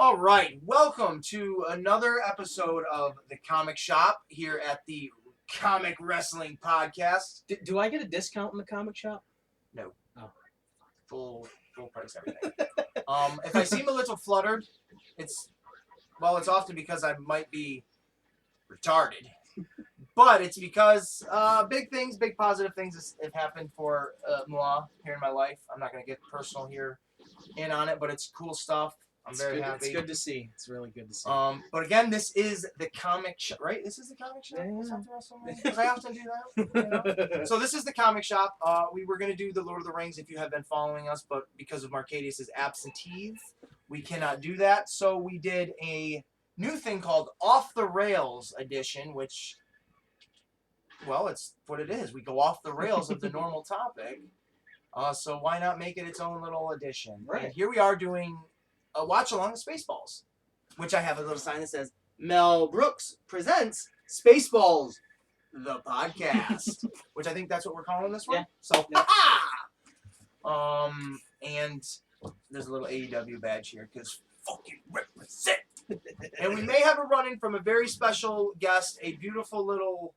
All right, welcome to another episode of the Comic Shop here at the Comic Wrestling Podcast. Do I get a discount in the comic shop? No. Oh. Full price everything. If I seem a little fluttered, it's often because I might be retarded. But it's because big positive things have happened for moi here in my life. I'm not going to get personal here on it, but it's cool stuff. I'm very happy. It's good to see. It's really good to see. But again, this is the Comic Shop, right? This is the Comic Shop? Yeah. Because I often do that. You know? So this is the Comic Shop. We were going to do the Lord of the Rings if you have been following us, but because of Marcadius' absentees, we cannot do that. So we did a new thing called Off the Rails edition, which, well, it's what it is. We go off the rails of the normal topic. So why not make it its own little edition? Right. And here we are doing a watch along with Spaceballs, which I have a little sign that says Mel Brooks presents Spaceballs, the podcast, which I think that's what we're calling this one. Yeah. So, yeah. And there's a little AEW badge here because fucking represent. And we may have a run-in from a very special guest, a beautiful little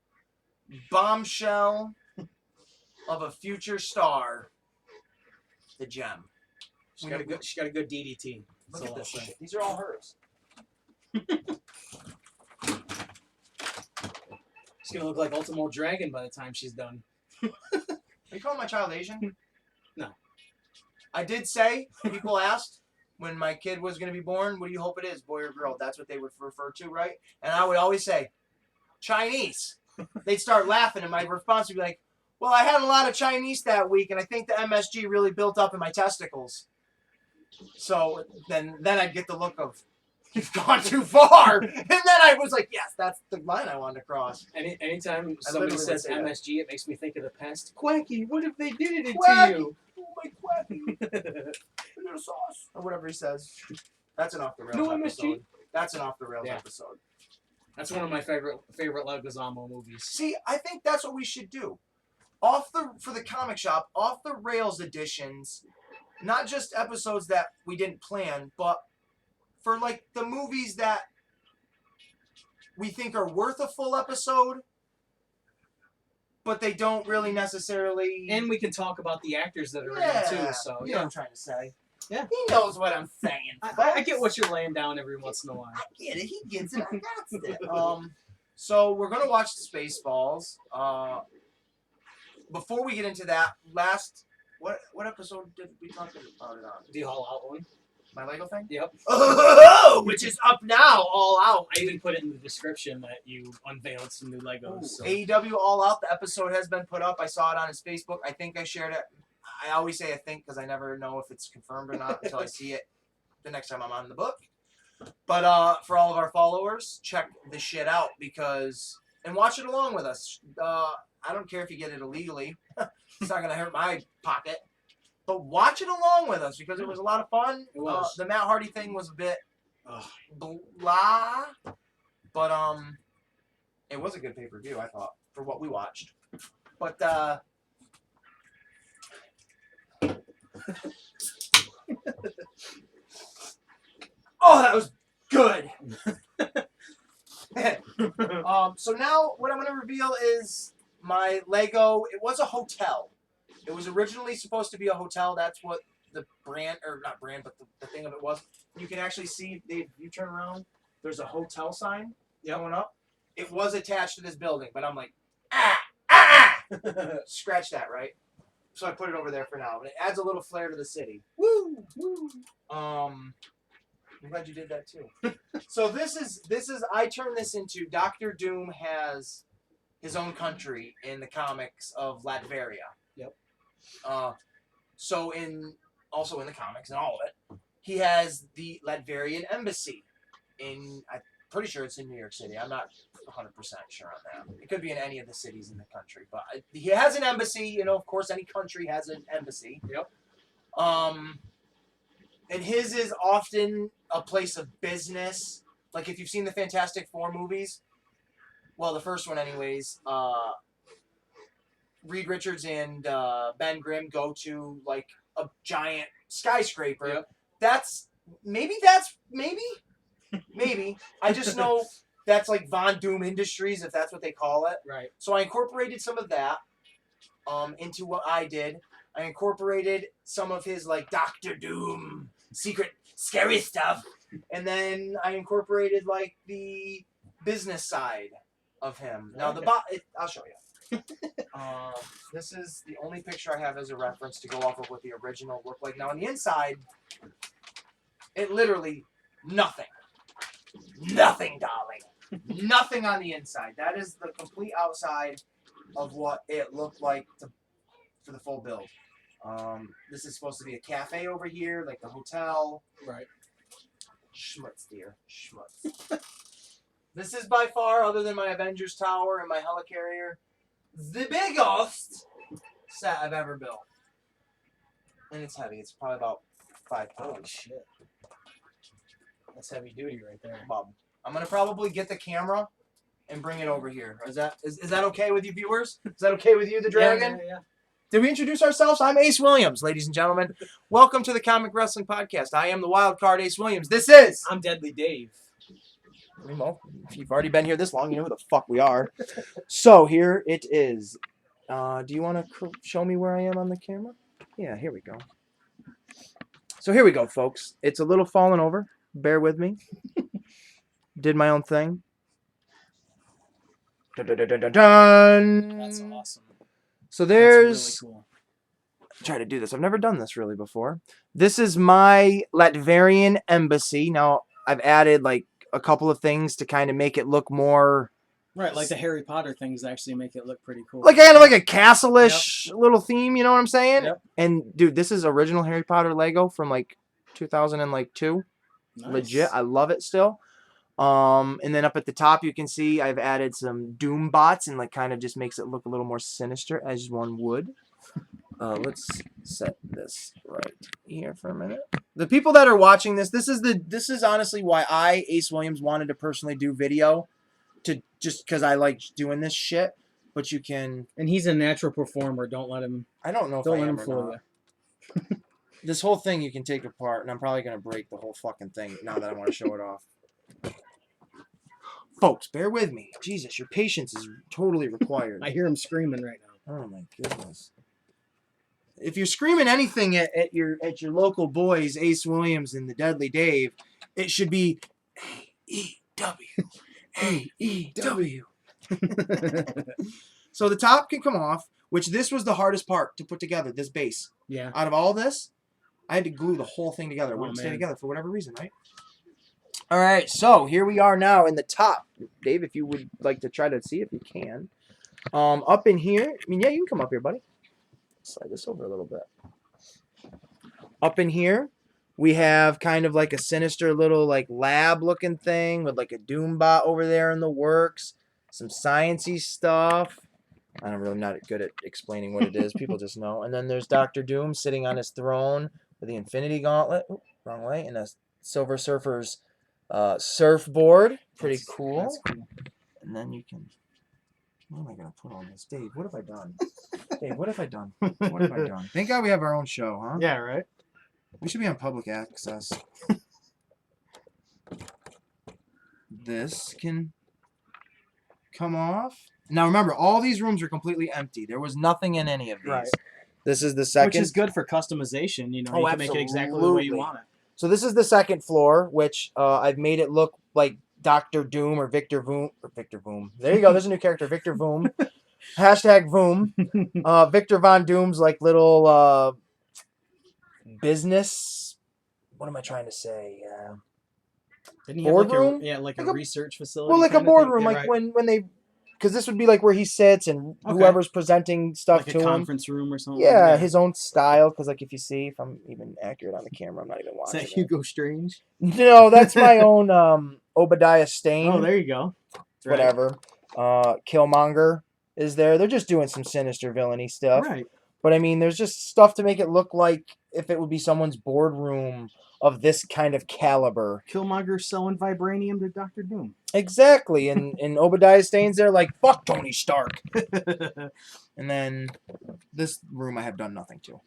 bombshell of a future star, the Gem. She got a good DDT. Look at this shit. These are all hers. She's gonna look like Ultimo Dragon by the time she's done. Are you calling my child Asian? No. I did say, people asked when my kid was going to be born, what do you hope it is, boy or girl? That's what they would refer to, right? And I would always say, Chinese. They'd start laughing, and my response would be like, well, I had a lot of Chinese that week, and I think the MSG really built up in my testicles. So then I'd get the look of, you've gone too far. And then I was like, yes, that's the line I wanted to cross. Anytime somebody says MSG, it makes me think of the past. Quacky, what if they did it Quacky. to you? Oh, my Quacky. A little sauce. Or whatever he says. That's an off the rails No episode. MSG? That's an off the rails episode. That's one of my favorite Leguizamo movies. See, I think that's what we should do. For the Comic Shop, off the rails editions, not just episodes that we didn't plan, but for like the movies that we think are worth a full episode, but they don't really necessarily. And we can talk about the actors that are in it too. So you know what I'm trying to say. Yeah. He knows what I'm saying. I get what you're laying down every once in a while. I get it. He gets it. I got it. So we're gonna watch Spaceballs. Before we get into that, what episode did we talk about it on? The All Out one. My Lego thing? Yep. Oh, which is up now, All Out. I even put it in the description that you unveiled some new Legos. So. AEW All Out, the episode has been put up. I saw it on his Facebook. I think I shared it. I always say I think because I never know if it's confirmed or not until I see it the next time I'm on the book. But for all of our followers, check the shit out and watch it along with us. I don't care if you get it illegally. It's not going to hurt my pocket. But watch it along with us because it was a lot of fun. It was. The Matt Hardy thing was a bit blah. But it was a good pay-per-view, I thought, for what we watched. But oh, that was good. So now what I'm going to reveal is my Lego. It was a hotel. It was originally supposed to be a hotel. That's what the brand, or not brand, but the thing of it was. You can actually see, Dave, you turn around, there's a hotel sign going up. It was attached to this building, but I'm like, scratch that, right? So I put it over there for now. But it adds a little flair to the city. Woo! Woo! I'm glad you did that too. So this is I turned this into Doctor Doom has his own country in the comics of Latveria. Yep. So also in the comics and all of it, he has the Latverian embassy I'm pretty sure it's in New York City. I'm not 100% sure on that. It could be in any of the cities in the country, but he has an embassy. You know, of course, any country has an embassy. Yep. And his is often a place of business. Like if you've seen the Fantastic Four movies, well, the first one anyways, Reed Richards and Ben Grimm go to like a giant skyscraper. Yep. That's maybe. I just know that's like Von Doom Industries, if that's what they call it. Right. So I incorporated some of that into what I did. I incorporated some of his like Doctor Doom secret scary stuff, and then I incorporated like the business side of him. Now I'll show you. This is the only picture I have as a reference to go off of what the original looked like. Now on the inside, it literally nothing, darling, nothing on the inside. That is the complete outside of what it looked like for the full build. This is supposed to be a cafe over here, like the hotel. Right. Schmutz, dear. Schmutz. This is by far, other than my Avengers Tower and my helicarrier, the biggest set I've ever built. And it's heavy. It's probably about 5 pounds. Holy shit. That's heavy duty right there. I'm going to probably get the camera and bring it over here. Is that okay with you viewers? Is that okay with you, the Dragon? Yeah. Did we introduce ourselves? I'm Ace Williams, ladies and gentlemen. Welcome to the Comic Wrestling Podcast. I am the wild card Ace Williams. This is... I'm Deadly Dave. Well, if you've already been here this long, you know who the fuck we are. So here it is. Do you want to show me where I am on the camera? Yeah, here we go. So here we go, folks. It's a little fallen over. Bear with me. Did my own thing. Dun, dun, dun, dun, dun, dun. That's awesome. So there's... That's really cool. Try to do this. I've never done this really before. This is my Latvian embassy. Now, I've added like a couple of things to kind of make it look more... Right, like the Harry Potter things actually make it look pretty cool. Like kind of like a castle-ish little theme, you know what I'm saying? Yep. And dude, this is original Harry Potter Lego from like 2002. Nice. Legit. I love it still. And then up at the top you can see I've added some Doom bots and like kind of just makes it look a little more sinister as one would. Let's set this right here for a minute. The people that are watching this is honestly why I, Ace Williams, wanted to personally do video, to just because I like doing this shit. But you can, and he's a natural performer. Don't let him. I don't know if don't I let am him or fool not. you. This whole thing you can take apart, and I'm probably gonna break the whole fucking thing now that I want to show it off. Folks, bear with me. Jesus, your patience is totally required. I hear him screaming right now. Oh my goodness. If you're screaming anything at your local boys, Ace Williams and the Deadly Dave, it should be AEW. AEW. So the top can come off, which this was the hardest part to put together, this base. Yeah. Out of all this, I had to glue the whole thing together. It wouldn't stay man. together for whatever reason, right? All right, so here we are now in the top. Dave, if you would like to try to see if you can. Up in here, I mean, yeah, you can come up here, buddy. Slide this over a little bit. Up in here, we have kind of like a sinister little like lab looking thing with like a Doombot over there in the works. Some sciencey stuff. I'm really not good at explaining what it is. People just know. And then there's Dr. Doom sitting on his throne with the Infinity Gauntlet. Ooh, wrong way. And a Silver Surfer's surfboard. Pretty cool. That's cool. And then you can... What am I going to put on this? Dave, what have I done? Dave, what have I done? What have I done? Thank God we have our own show, huh? Yeah, right? We should be on public access. This can come off. Now remember, all these rooms are completely empty. There was nothing in any of these. Right. This is the second. Which is good for customization. You know, you can make it exactly the way you want it. So this is the second floor, which I've made it look like Dr. Doom or Victor Voom. There you go. There's a new character, Victor Voom. Hashtag Voom. Victor Von Doom's like little business. What am I trying to say? Didn't he have boardroom? like a research facility. Well, like a boardroom, yeah, like right. when they, because this would be like where he sits and whoever's presenting stuff like to a him. conference room or something. Yeah, his own style. Because like if you see, if I'm even accurate on the camera, I'm not even Is watching. that Hugo Strange? No, that's my own Obadiah Stane. Oh, there you go. That's whatever. Killmonger is there. They're just doing some sinister villainy stuff. Right. But I mean, there's just stuff to make it look like if it would be someone's boardroom of this kind of caliber. Killmonger selling vibranium to Dr. Doom. Exactly. And Obadiah Stane's there like, fuck Tony Stark. And then this room I have done nothing to.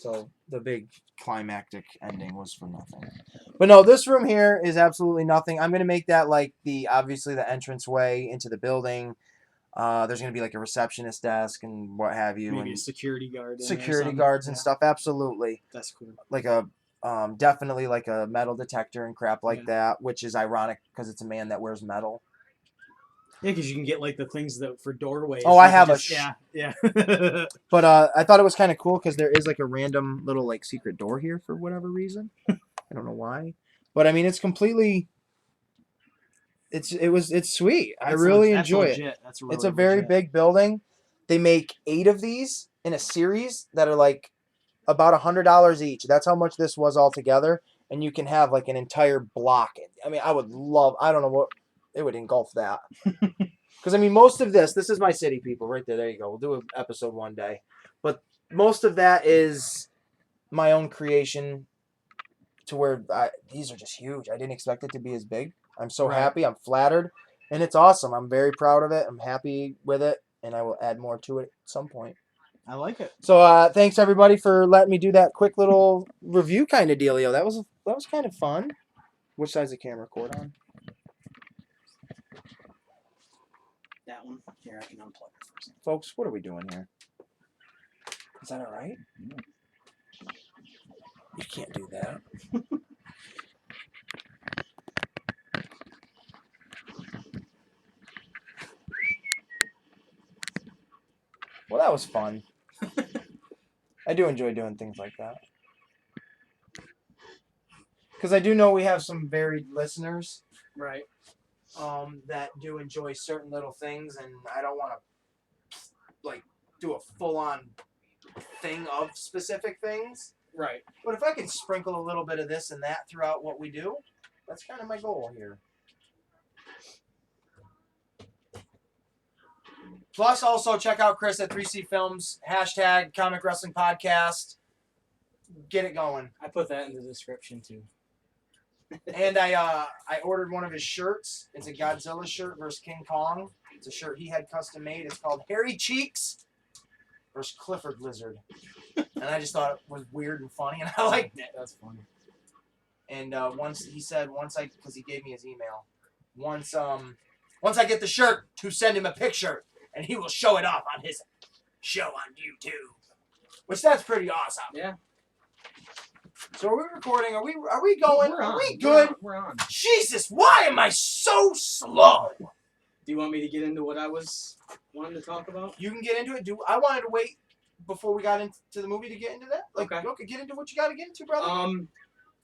So the big climactic ending was for nothing. But no, this room here is absolutely nothing. I'm gonna make that like obviously the entranceway into the building. There's gonna be like a receptionist desk and what have you, Maybe and a security guard. security guards and stuff. Absolutely, That's cool. like a definitely like a metal detector and crap like that, which is ironic because it's a man that wears metal. Yeah, because you can get like the things that for doorways. Oh, I have yeah. But I thought it was kind of cool because there is like a random little like secret door here for whatever reason. I don't know why, but I mean it's completely. It's sweet. I really enjoy it. That's really It's a very big building. They make 8 of these in a series that are like about $100 each. That's how much this was altogether, and you can have like an entire block. I mean, I would love. I don't know what it would engulf that. Because I mean, most of this is my city people right there. There you go. We'll do an episode one day, but most of that is my own creation. To where these are just huge. I didn't expect it to be as big. I'm so happy. I'm flattered, and it's awesome. I'm very proud of it. I'm happy with it, and I will add more to it at some point. I like it. So thanks everybody for letting me do that quick little review kind of dealio. That was kind of fun. Which side's the camera cord on? That one. Here, I can unplug it first. Folks, what are we doing here? Is that all right? You can't do that. Well, that was fun. I do enjoy doing things like that. Because I do know we have some varied listeners. Right. That do enjoy certain little things, and I don't want to like do a full-on thing of specific things. Right. But if I can sprinkle a little bit of this and that throughout what we do, that's kind of my goal here. Plus, also check out Chris at 3C Films, hashtag Comic Wrestling Podcast. Get it going. I put that in the description too. And I ordered one of his shirts. It's a Godzilla shirt versus King Kong. It's a shirt he had custom made. It's called Hairy Cheeks versus Clifford Lizard. And I just thought it was weird and funny, and I liked it. That's funny. And because he gave me his email, once I get the shirt, to send him a picture, and he will show it off on his show on YouTube. Which that's pretty awesome. Yeah. So are we recording? Are we going? Are we good? We're on. Jesus, why am I so slow? Do you want me to get into what I was wanting to talk about? You can get into it. I wanted to wait before we got into the movie to get into that. Okay, get into what you got to get into, brother.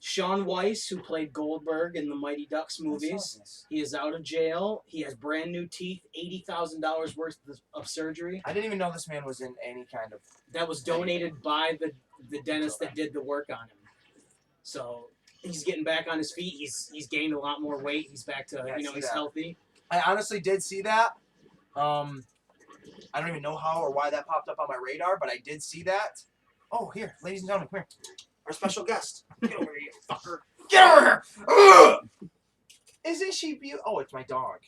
Sean Weiss, who played Goldberg in the Mighty Ducks movies, he is out of jail. He has brand new teeth, $80,000 worth of surgery. I didn't even know this man was in any kind of. That was donated by the dentist that did the work on him. So he's getting back on his feet. He's gained a lot more weight. He's back to he's healthy. I honestly did see that. I don't even know how or why that popped up on my radar, but I did see that. Oh, here, ladies and gentlemen, come here. Our special guest. Get over here, you fucker. Get over here! Ugh! Isn't she beautiful? Oh, it's my dog.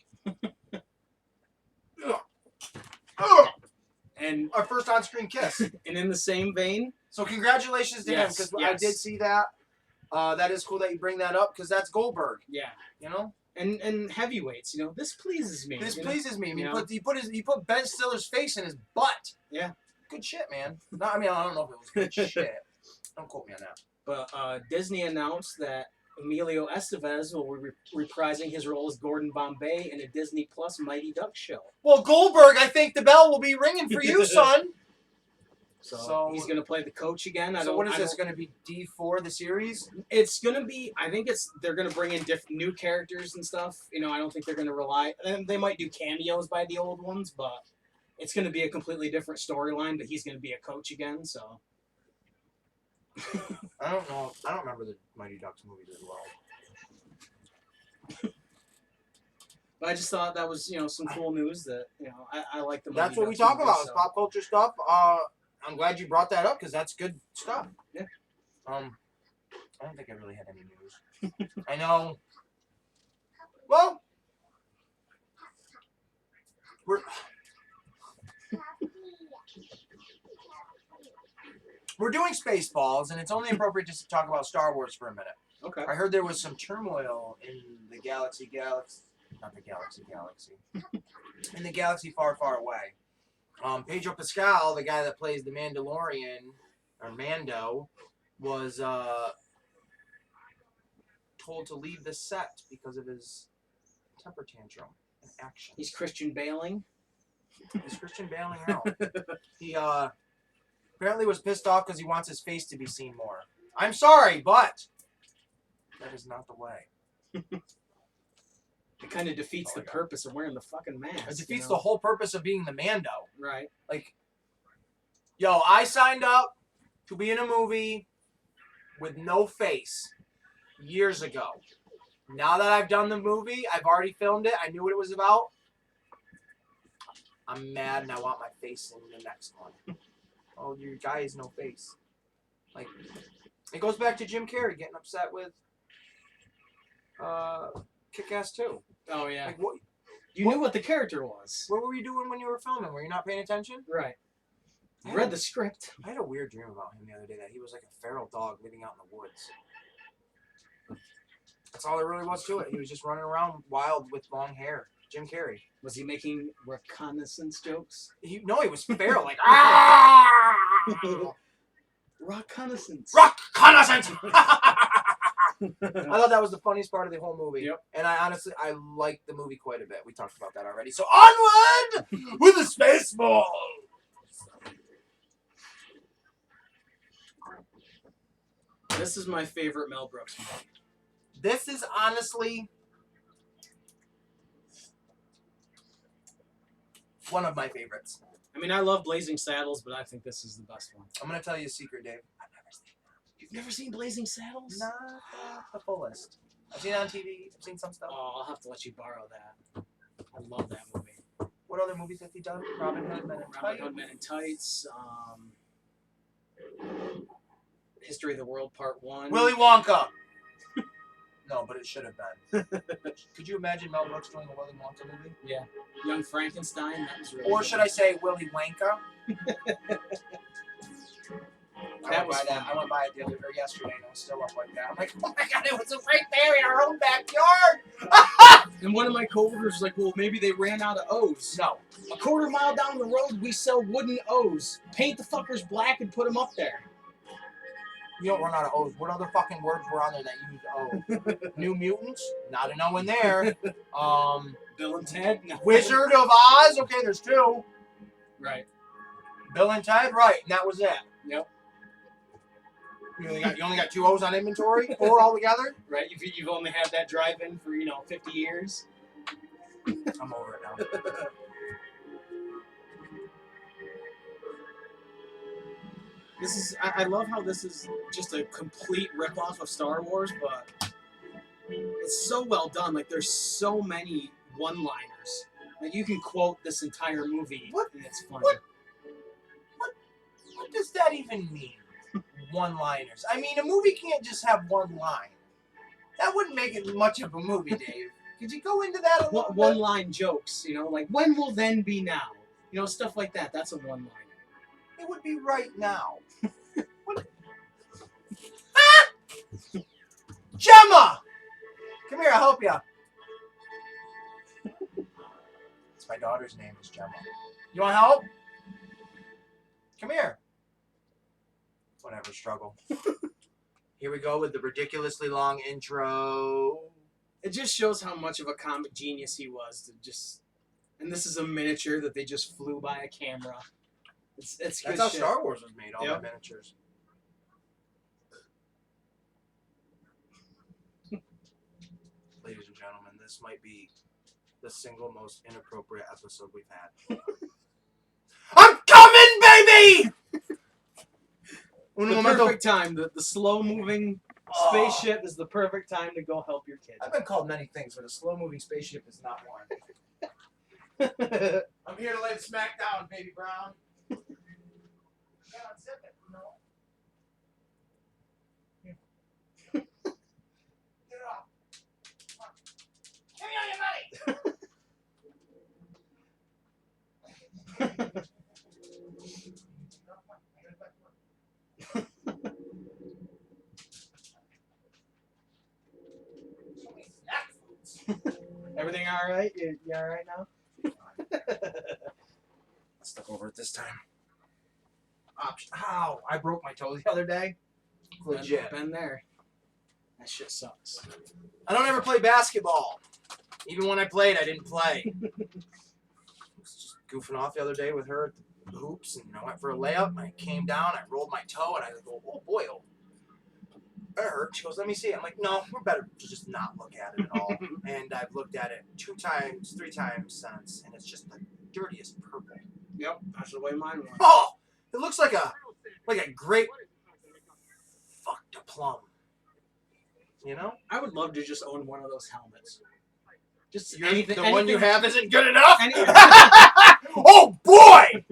And our first on-screen kiss. And in the same vein. So congratulations to him, because I did see that. That is cool that you bring that up, because that's Goldberg. Yeah. You know? And heavyweights, this pleases me. This pleases me. I mean, he put Ben Stiller's face in his butt. Yeah. Good shit, man. No, I mean, I don't know if it was good shit. Don't quote me on that. But Disney announced that Emilio Estevez will be reprising his role as Gordon Bombay in a Disney Plus Mighty Ducks show. Well, Goldberg, I think the bell will be ringing for you, son. So he's going to play the coach again. So what is this going to be? D4 the series? It's going to be. I think they're going to bring in new characters and stuff. I don't think they're going to rely. They might do cameos by the old ones, but it's going to be a completely different storyline. But he's going to be a coach again. So I don't know. I don't remember the Mighty Ducks movies as well. But I just thought that was some cool news that I like the. That's what we talk about. It's pop culture stuff. I'm glad you brought that up because that's good stuff. Yeah. I don't think I really had any news. I know. Well, we're We're doing Spaceballs, and it's only appropriate just to talk about Star Wars for a minute. Okay. I heard there was some turmoil in the galaxy, in the galaxy far, far away. Pedro Pascal, the guy that plays the Mandalorian, or Mando, was told to leave the set because of his temper tantrum and action. He's Christian Bailing. He's Christian bailing out. He apparently was pissed off because he wants his face to be seen more. I'm sorry, but that is not the way. It kind of defeats the purpose of wearing the fucking mask. It defeats the whole purpose of being the Mando. Right. Like, yo, I signed up to be in a movie with no face years ago. Now that I've done the movie, I've already filmed it, I knew what it was about. I'm mad and I want my face in the next one. Oh, your guy has no face. Like, it goes back to Jim Carrey getting upset with Kick-Ass 2. Oh, yeah. Like, what? You knew what the character was. What were you doing when you were filming? Were you not paying attention? Right. I read the script. I had a weird dream about him the other day that he was like a feral dog living out in the woods. That's all there really was to it. He was just running around wild with long hair. Jim Carrey. Was he making reconnaissance jokes? He was feral, like ah! Reconnaissance. Reconnaissance. I thought that was the funniest part of the whole movie. Yep. And I liked the movie quite a bit. We talked about that already. So onward with the Spaceballs. This is my favorite Mel Brooks movie. This is honestly one of my favorites. I mean, I love Blazing Saddles, but I think this is the best one. I'm going to tell you a secret, Dave. I've never seen it. You've never seen Blazing Saddles? Not the fullest. I've seen it on TV. I've seen some stuff. Oh, I'll have to let you borrow that. I love that movie. What other movies has he done? Robin Hood, Men in Tights. History of the World Part 1. Willy Wonka. No, but it should have been. Could you imagine Mel Brooks doing a Willy Wonka movie? Yeah. Young Frankenstein. That was really Or good. should I say Willy Wanka? That was fun. I went by it yesterday and it was still up like that. I'm like, oh my god, it was right there in our own backyard. And one of my coworkers was like, well, maybe they ran out of O's. No. A quarter mile down the road, we sell wooden O's. Paint the fuckers black and put them up there. You don't run out of O's. What other fucking words were on there that used O? New Mutants? Not an O in there. Bill and Ted? No. Wizard of Oz? Okay, there's 2. Right. Bill and Ted? Right, and that was it. Yep. You only got 2 O's on inventory? 4 altogether? Right. You've only had that drive-in for 50 years. I'm over it now. This is. I love how this is just a complete ripoff of Star Wars, but it's so well done. Like there's so many one-liners. Like you can quote this entire movie, and it's funny. What does that even mean? One-liners. I mean, a movie can't just have one line. That wouldn't make it much of a movie, Dave. Could you go into that a little bit? One-line jokes, like when will then be now? Stuff like that. That's a one-liner. It would be right now. Gemma! Come here, I'll help you. It's my daughter's name is Gemma. You want help? Come here. Whatever, struggle. Here we go with the ridiculously long intro. It just shows how much of a comic genius he was. And this is a miniature that they just flew by a camera. It's That's good how shit. Star Wars was made, all Yep. the miniatures. Ladies and gentlemen, this might be the single most inappropriate episode we've had. I'm coming, baby! The perfect time. The slow-moving spaceship is the perfect time to go help your kid. I've been called many things, but a slow-moving spaceship is not one. I'm here to lay the smack down, baby Brown. Yeah, unzip it. No. Here. Get it off. Come on. Give me all your money. Everything all right? You all right now? Let's look over it this time. Ow! I broke my toe the other day. Legit. Been there. That shit sucks. I don't ever play basketball. Even when I played, I didn't play. I was just goofing off the other day with her at the hoops, and I went for a layup, and I came down, I rolled my toe, and I go, oh boy, oh, that hurt. She goes, let me see it. I'm like, no, we're better to just not look at it at all. And I've looked at it 2 times, 3 times since, and it's just the dirtiest purple. Yep, that's the way mine was. Oh! It looks like a grape fucked a plum. You know? I would love to just own one of those helmets. Just The one you have isn't good enough? Anything, Oh boy!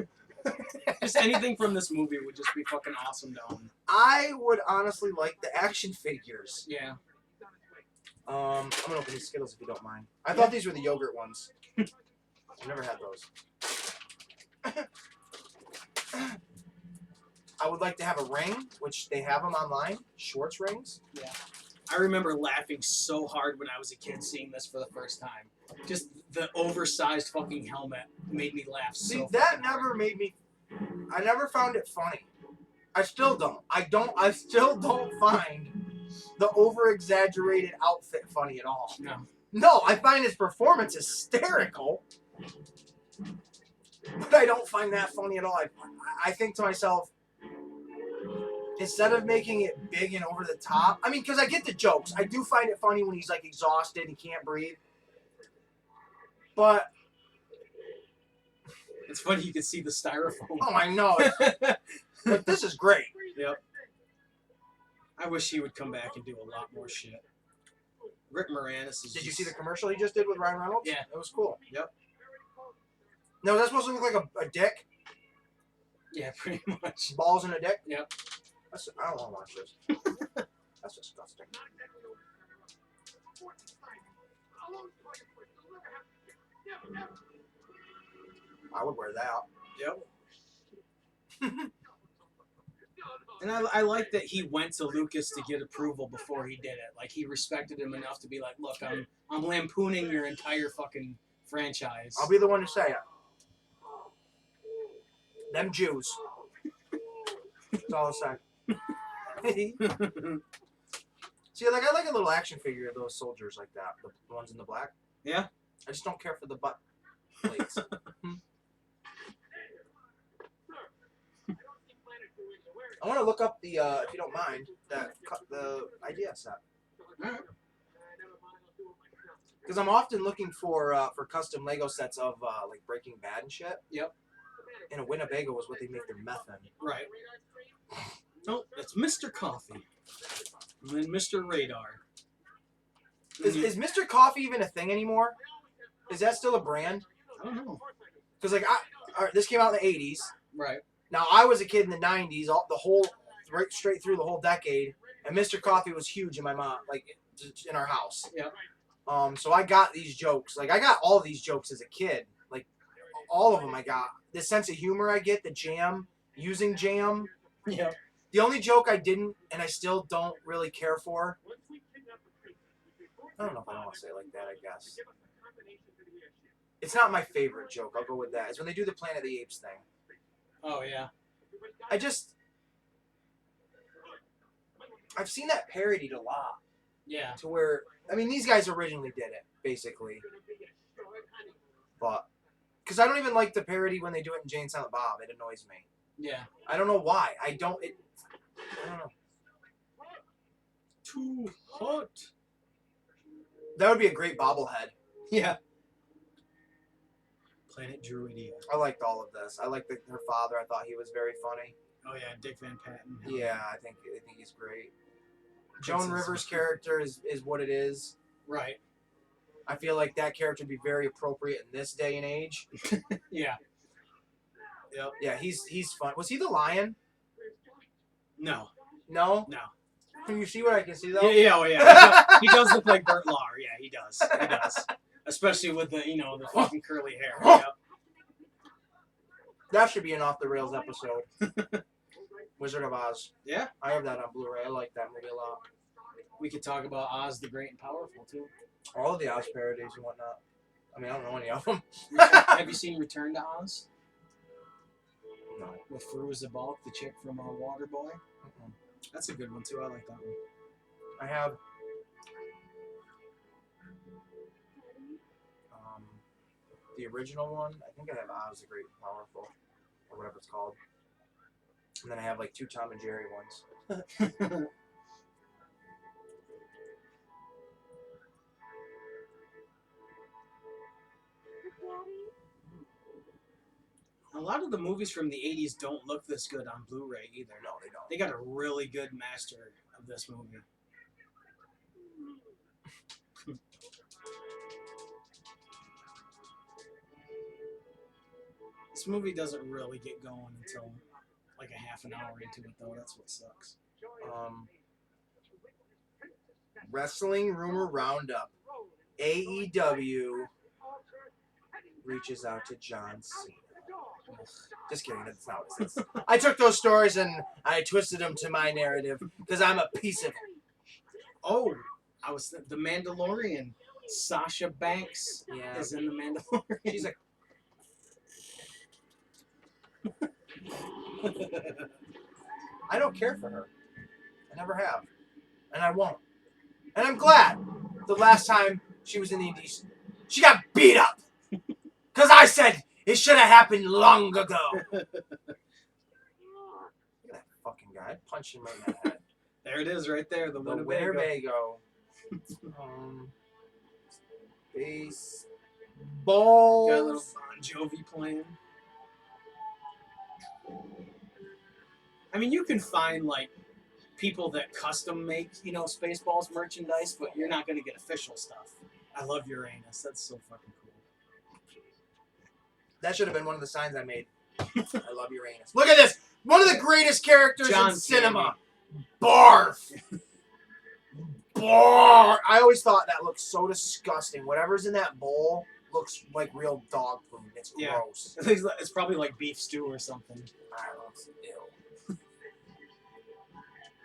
just anything from this movie would just be fucking awesome to own. I would honestly like the action figures. Yeah. I'm gonna open these Skittles if you don't mind. I thought these were the yogurt ones. I've never had those. I would like to have a ring, which they have them online. Schwartz rings. Yeah. I remember laughing so hard when I was a kid seeing this for the first time. Just the oversized fucking helmet made me laugh so See, that fucking never hard. made me. I never found it funny. I still don't. I still don't find the over-exaggerated outfit funny at all. No. No, I find his performance hysterical, but I don't find that funny at all. I think to myself, instead of making it big and over the top, I mean, because I get the jokes. I do find it funny when he's like exhausted and can't breathe. But It's funny you can see the styrofoam. oh, I know. Like, this is great. Yep. I wish he would come back and do a lot more shit. Rick Moranis is. Did you see the commercial he just did with Ryan Reynolds? Yeah. It was cool. Yep. No, that's supposed to look like a dick. Yeah, pretty much. Balls in a dick. Yep. I don't want to watch this. That's disgusting. I would wear that. Yep. And I like that he went to Lucas to get approval before he did it. Like, he respected him enough to be like, look, I'm lampooning your entire fucking franchise. I'll be the one to say it. Them Jews. That's all I'll say. See, like, I like a little action figure of those soldiers like that. The ones in the black. Yeah? I just don't care for the butt plates. I want to look up the, if you don't mind, the idea set. Because I'm often looking for custom Lego sets of like Breaking Bad and shit. Yep. And a Winnebago was what they make their meth in. Right. Oh, that's Mr. Coffee. And then Mr. Radar. Is Mr. Coffee even a thing anymore? Is that still a brand? I don't know. Because like this came out in the 80s. Right. Now I was a kid in the 90s, right straight through the whole decade, and Mr. Coffee was huge in my mom, like in our house. Yep. So I got these jokes. Like I got all of these jokes as a kid. Like all of them I got. The sense of humor I get, the jam, using jam. Yeah. The only joke I didn't, and I still don't really care for. I don't know if I want to say it like that, I guess. It's not my favorite joke, I'll go with that. It's when they do the Planet of the Apes thing. Oh, yeah. I've seen that parodied a lot. Yeah. To where, I mean, these guys originally did it, basically. But, because I don't even like the parody when they do it in Jay and Silent Bob. It annoys me. Yeah. I don't know why. I don't know. Too hot. That would be a great bobblehead. Yeah. Planet Druidia. I liked all of this. I liked her father. I thought he was very funny. Oh yeah, Dick Van Patten. Yeah, I think he's great. Joan Rivers' character is what it is. Right. I feel like that character would be very appropriate in this day and age. Yeah. Yep. Yeah, he's fun. Was he the lion? No. No? No. Can you see what I can see though? Yeah, oh yeah. He does look like Burt Lahr. Yeah, he does. He does. Especially with the, the fucking curly hair. Yep. That should be an off the rails episode. Wizard of Oz. Yeah. I have that on Blu-ray. I like that movie a lot. We could talk about Oz the Great and Powerful too. All of the Oz parodies and whatnot. I mean, I don't know any of them. Have you seen Return to Oz? No. With Fairuza Balk, the chick from Waterboy? Mm-mm. That's a good one, too. I like that one. I have the original one. I think I have Oz the Great and Powerful, or whatever it's called. And then I have like 2 Tom and Jerry ones. A lot of the movies from the 80s don't look this good on Blu-ray either. No, they don't. They got a really good master of this movie. This movie doesn't really get going until like a half an hour into it, though. That's what sucks. Wrestling Rumor Roundup. AEW reaches out to John Cena. Just kidding, that's not what it says. I took those stories and I twisted them to my narrative because I'm a piece of... Oh, I was the Mandalorian. Sasha Banks is in the Mandalorian. She's like... I don't care for her. I never have. And I won't. And I'm glad the last time she was in the Indies, she got beat up. Because I said it should have happened long ago. Look at that fucking guy. I'd punch him right in the head. There it is right there. The Winnebago. Winnebago. Spaceballs. Got a little Bon Jovi playing. I mean, you can find, like, people that custom make, you know, Spaceballs merchandise, but you're not going to get official stuff. I love Uranus. That's so fucking cool. That should have been one of the signs I made. I love Uranus. Look at this! One of the greatest characters in cinema. Barf! Barf! I always thought that looked so disgusting. Whatever's in that bowl looks like real dog food. It's gross. It's probably like beef stew or something. I don't know. It's ew.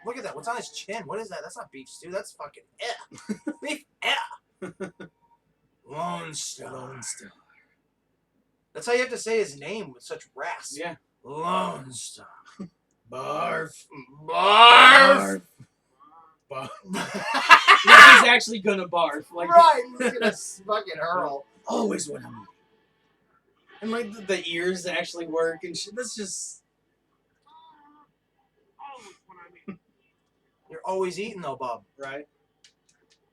Look at that. What's on his chin? What is that? That's not beef stew. That's fucking beef Lone Star. Lone Star. That's how you have to say his name with such rasp. Yeah. Lone Star. Barf. Barf. Barf. Yeah, he's actually gonna barf. Like, right. He's gonna fucking hurl. Always when I'm eating. And like the ears actually work and shit. That's just. You're always eating though, Bob. Right.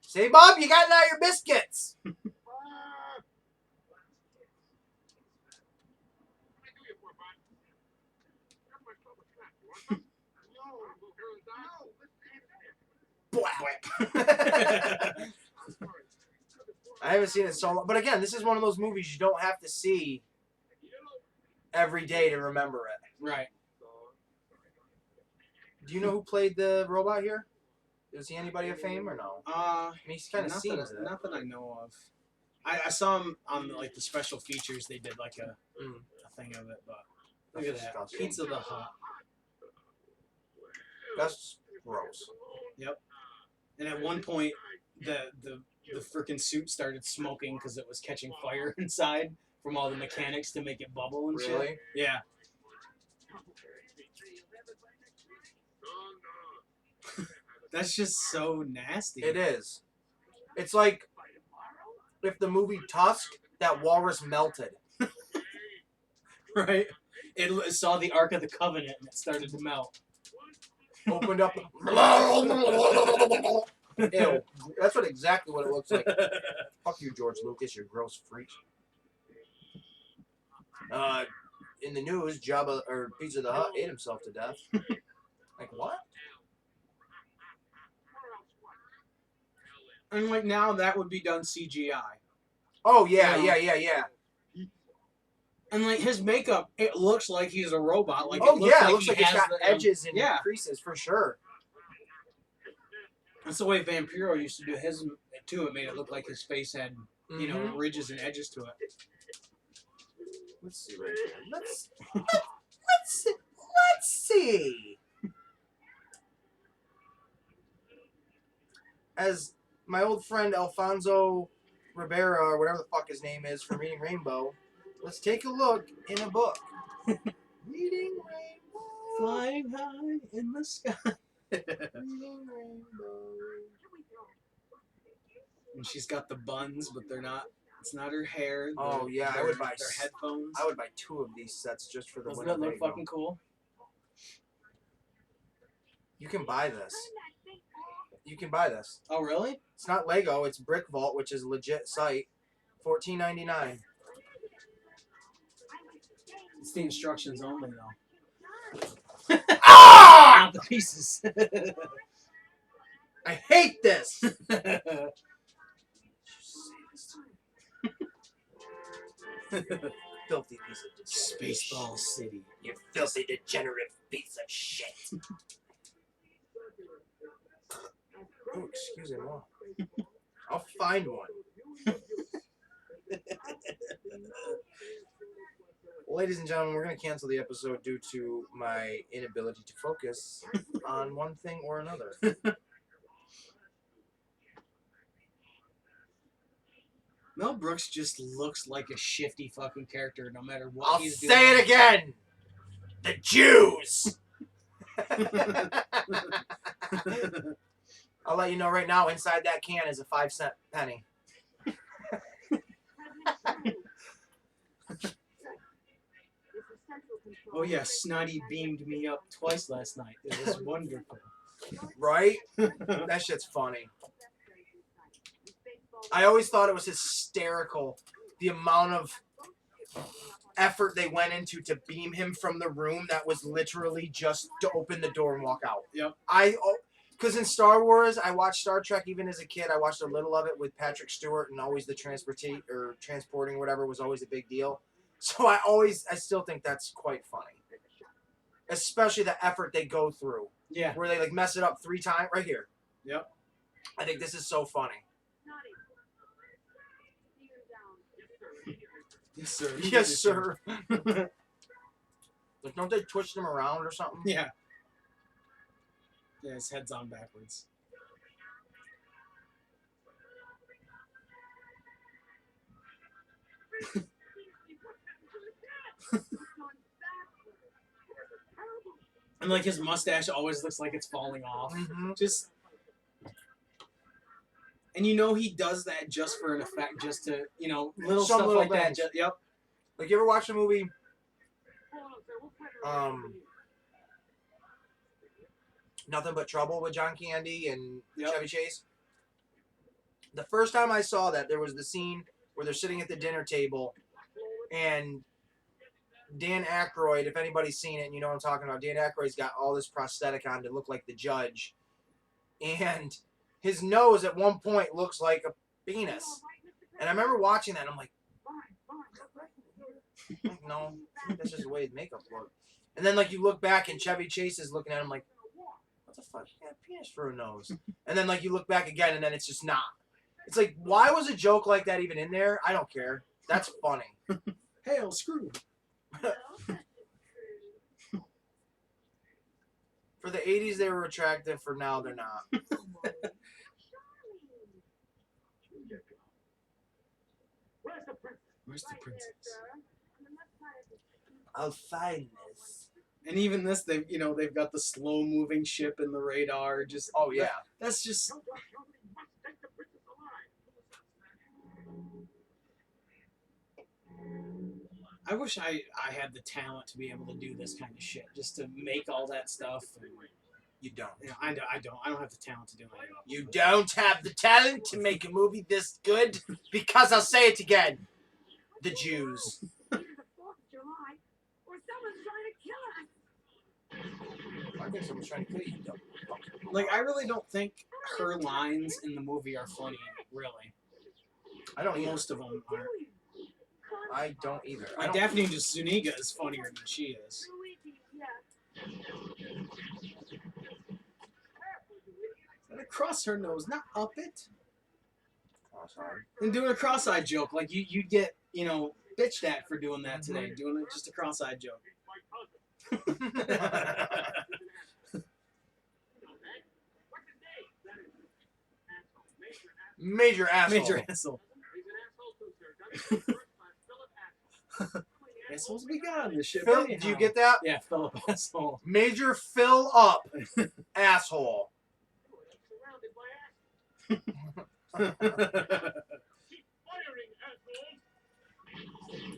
Say, Bob, you got out your biscuits. I haven't seen it so long. But again, this is one of those movies you don't have to see every day to remember it. Right. Do you know who played the robot here? Is he anybody of fame or no? I mean, he's kind of seems it. Not that I know of. I saw him on like the special features. They did like a thing of it, but look at that. Pizza the Hut. That's gross. Yep. And at one point, the freaking suit started smoking because it was catching fire inside from all the mechanics to make it bubble and Really? shit. Yeah. That's just so nasty. It is. It's like if the movie Tusk, that walrus melted. Right? It saw the Ark of the Covenant and it started to melt. Opened up. Ew. That's exactly what it looks like. Fuck you, George Lucas, you gross freak. In the news, Jabba or Pizza the Hut ate himself to death. Like what? And like now that would be done CGI. Oh yeah, You know? yeah. And like his makeup, it looks like he's a robot. Like Oh it looks yeah, like it looks like it's got the, edges and yeah. creases for sure. That's the way Vampiro used to do his too. It made it look like his face had, you know, ridges and edges to it. Let's see right here. Let's see. As my old friend Alfonso Rivera, or whatever the fuck his name is, from Reading Rainbow. Let's take a look in a book. Reading Rainbow. Flying high in the sky. Reading Rainbow. And she's got the buns, but they're not. It's not her hair. Oh yeah, I They're- would buy. They're headphones. I would buy 2 of these sets just for the Doesn't that look Winnebago. fucking cool? You can buy this. You can buy this. Oh really? It's not Lego. It's Brick Vault, which is a legit site. $14.99. It's the instructions only though. Ah! Not the pieces. I hate this. Filthy piece of degenerate Spaceballs City. You filthy degenerate piece of shit. Oh, excuse me. I'll find one. Ladies and gentlemen, we're going to cancel the episode due to my inability to focus on one thing or another. Mel Brooks just looks like a shifty fucking character no matter what I'll he's say doing. it again. The Jews. I'll let you know right now, inside that can is a 5-cent penny. Oh yeah, Snotty beamed me up twice last night. It was wonderful. Right? That shit's funny. I always thought it was hysterical, the amount of effort they went into to beam him from the room that was literally just to open the door and walk out. Yep. Because in Star Wars, I watched Star Trek even as a kid. I watched a little of it with Patrick Stewart, and always the transporting or whatever was always a big deal. So I still think that's quite funny. Especially the effort they go through. Yeah. Where they like mess it up 3 times. Right here. Yep. I think this is so funny. Yes, sir. Yes, sir. Like, don't they twist him around or something? Yeah. Yeah, his head's on backwards. And like his mustache always looks like it's falling off. Mm-hmm. Just, and you know he does that just for an effect, just to little Some stuff little like that. things. Yep. Like, you ever watch the movie? Nothing But Trouble with John Candy and Yep. Chevy Chase. The first time I saw that, there was the scene where they're sitting at the dinner table, and Dan Aykroyd, if anybody's seen it, and you know what I'm talking about, Dan Aykroyd's got all this prosthetic on to look like the judge, and his nose at one point looks like a penis. And I remember watching that, and I'm like, no, that's just the way his makeup looked. And then, like, you look back, and Chevy Chase is looking at him like, what the fuck? He got a penis for a nose. And then, like, you look back again, and then it's just not. It's like, why was a joke like that even in there? I don't care. That's funny. Hail, screw. For the 80s, they were attractive. For now, they're not. Where's the princess? I'll find this. And even this, they've got the slow moving ship in the radar. Just Oh, yeah. that's just. I wish I had the talent to be able to do this kind of shit, just to make all that stuff. And, You don't. I don't have the talent to do it. You don't have the talent to make a movie this good? Because I'll say it again. The Jews. I think someone's trying to kill you. Like, I really don't think her lines in the movie are funny, really. I don't either. Most of them aren't. I don't either. I Like, don't. Daphne Zuniga is funnier than she is. And across her nose, not up it. Oh, sorry. And doing a cross-eyed joke, like you'd get, bitched at for doing that today, doing it just a cross-eyed joke. Major asshole. Major asshole. Assholes we got on this ship. Phil, anyhow. do you get that? Yeah, Philip asshole. Major fill up, asshole.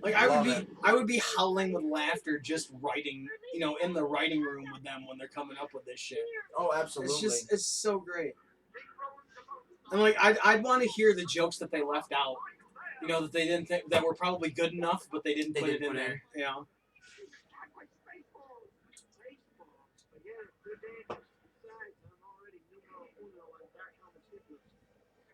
Like I would be howling with laughter just writing, in the writing room with them when they're coming up with this shit. Oh, absolutely. It's so great. And like I'd want to hear the jokes that they left out, that they didn't think that were probably good enough, but they didn't put it in there. Yeah.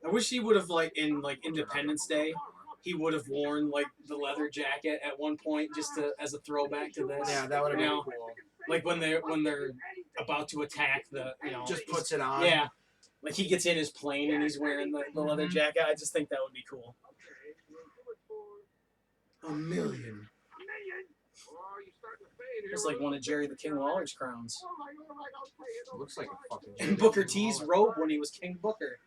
I wish he would have in Independence Day, he would have worn the leather jacket at one point just as a throwback to this. Yeah, that would have been cool. Like when they're about to attack just puts it on. Yeah. Like he gets in his plane and he's wearing the leather jacket. I just think that would be cool. $1 million. It's like one of Jerry the King Lawler's crowns. It looks like a fucking. And Booker T's robe when he was King Booker.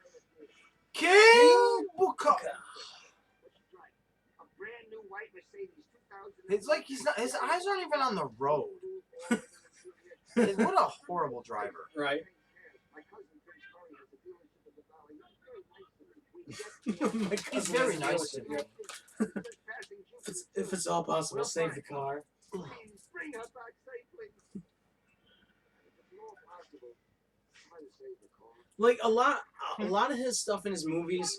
King Booker. It's like he's not. His eyes aren't even on the road. What a horrible driver. Right. He's very nice to me. If it's all possible, save the car. Like a lot of his stuff in his movies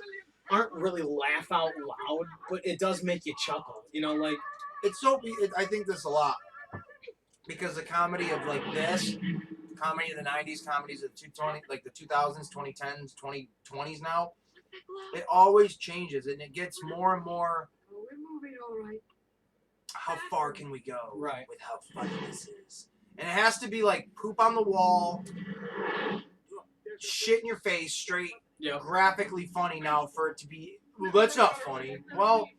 aren't really laugh out loud, but it does make you chuckle. It's so. I think this a lot because the comedy of this, comedy of the '90s, comedies of the 2000s, 2010s, 2020s now. It always changes and it gets more and more. How far can we go? Right. With how funny this is, and it has to be like poop on the wall, shit in your face, straight. Yeah. Graphically funny now for it to be. Well, that's not funny. Well,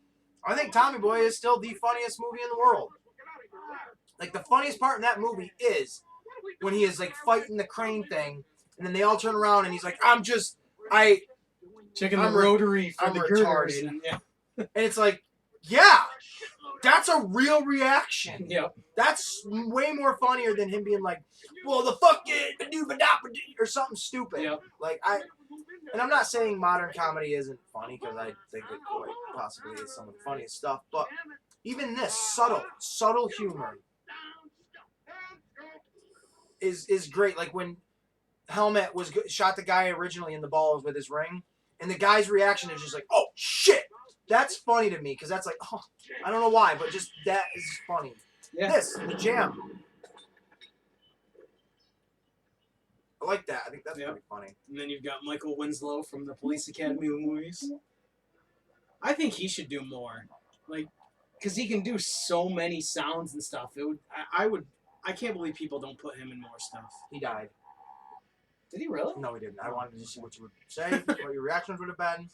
I think Tommy Boy is still the funniest movie in the world. Like the funniest part in that movie is when he is fighting the crane thing, and then they all turn around and he's like, checking I'm the rotary for I'm the retarded. girders. Yeah. And it's like, yeah, that's a real reaction. Yeah. That's way more funnier than him being like, well, the fuck it, or something stupid. Yeah. And I'm not saying modern comedy isn't funny because I think it quite possibly is some of the funniest stuff, but even this subtle humor is great. Like when Helmet shot the guy originally in the balls with his ring, and the guy's reaction is just like, oh shit, that's funny to me because that's like, oh, I don't know why, but just that is funny. Yeah. The jam. I like that. I think that's pretty funny. And then you've got Michael Winslow from the Police Academy movies. I think he should do more, because he can do so many sounds and stuff. I can't believe people don't put him in more stuff. He died. Did he really? No, he didn't. I wanted to see what you would say, what your reactions would have been.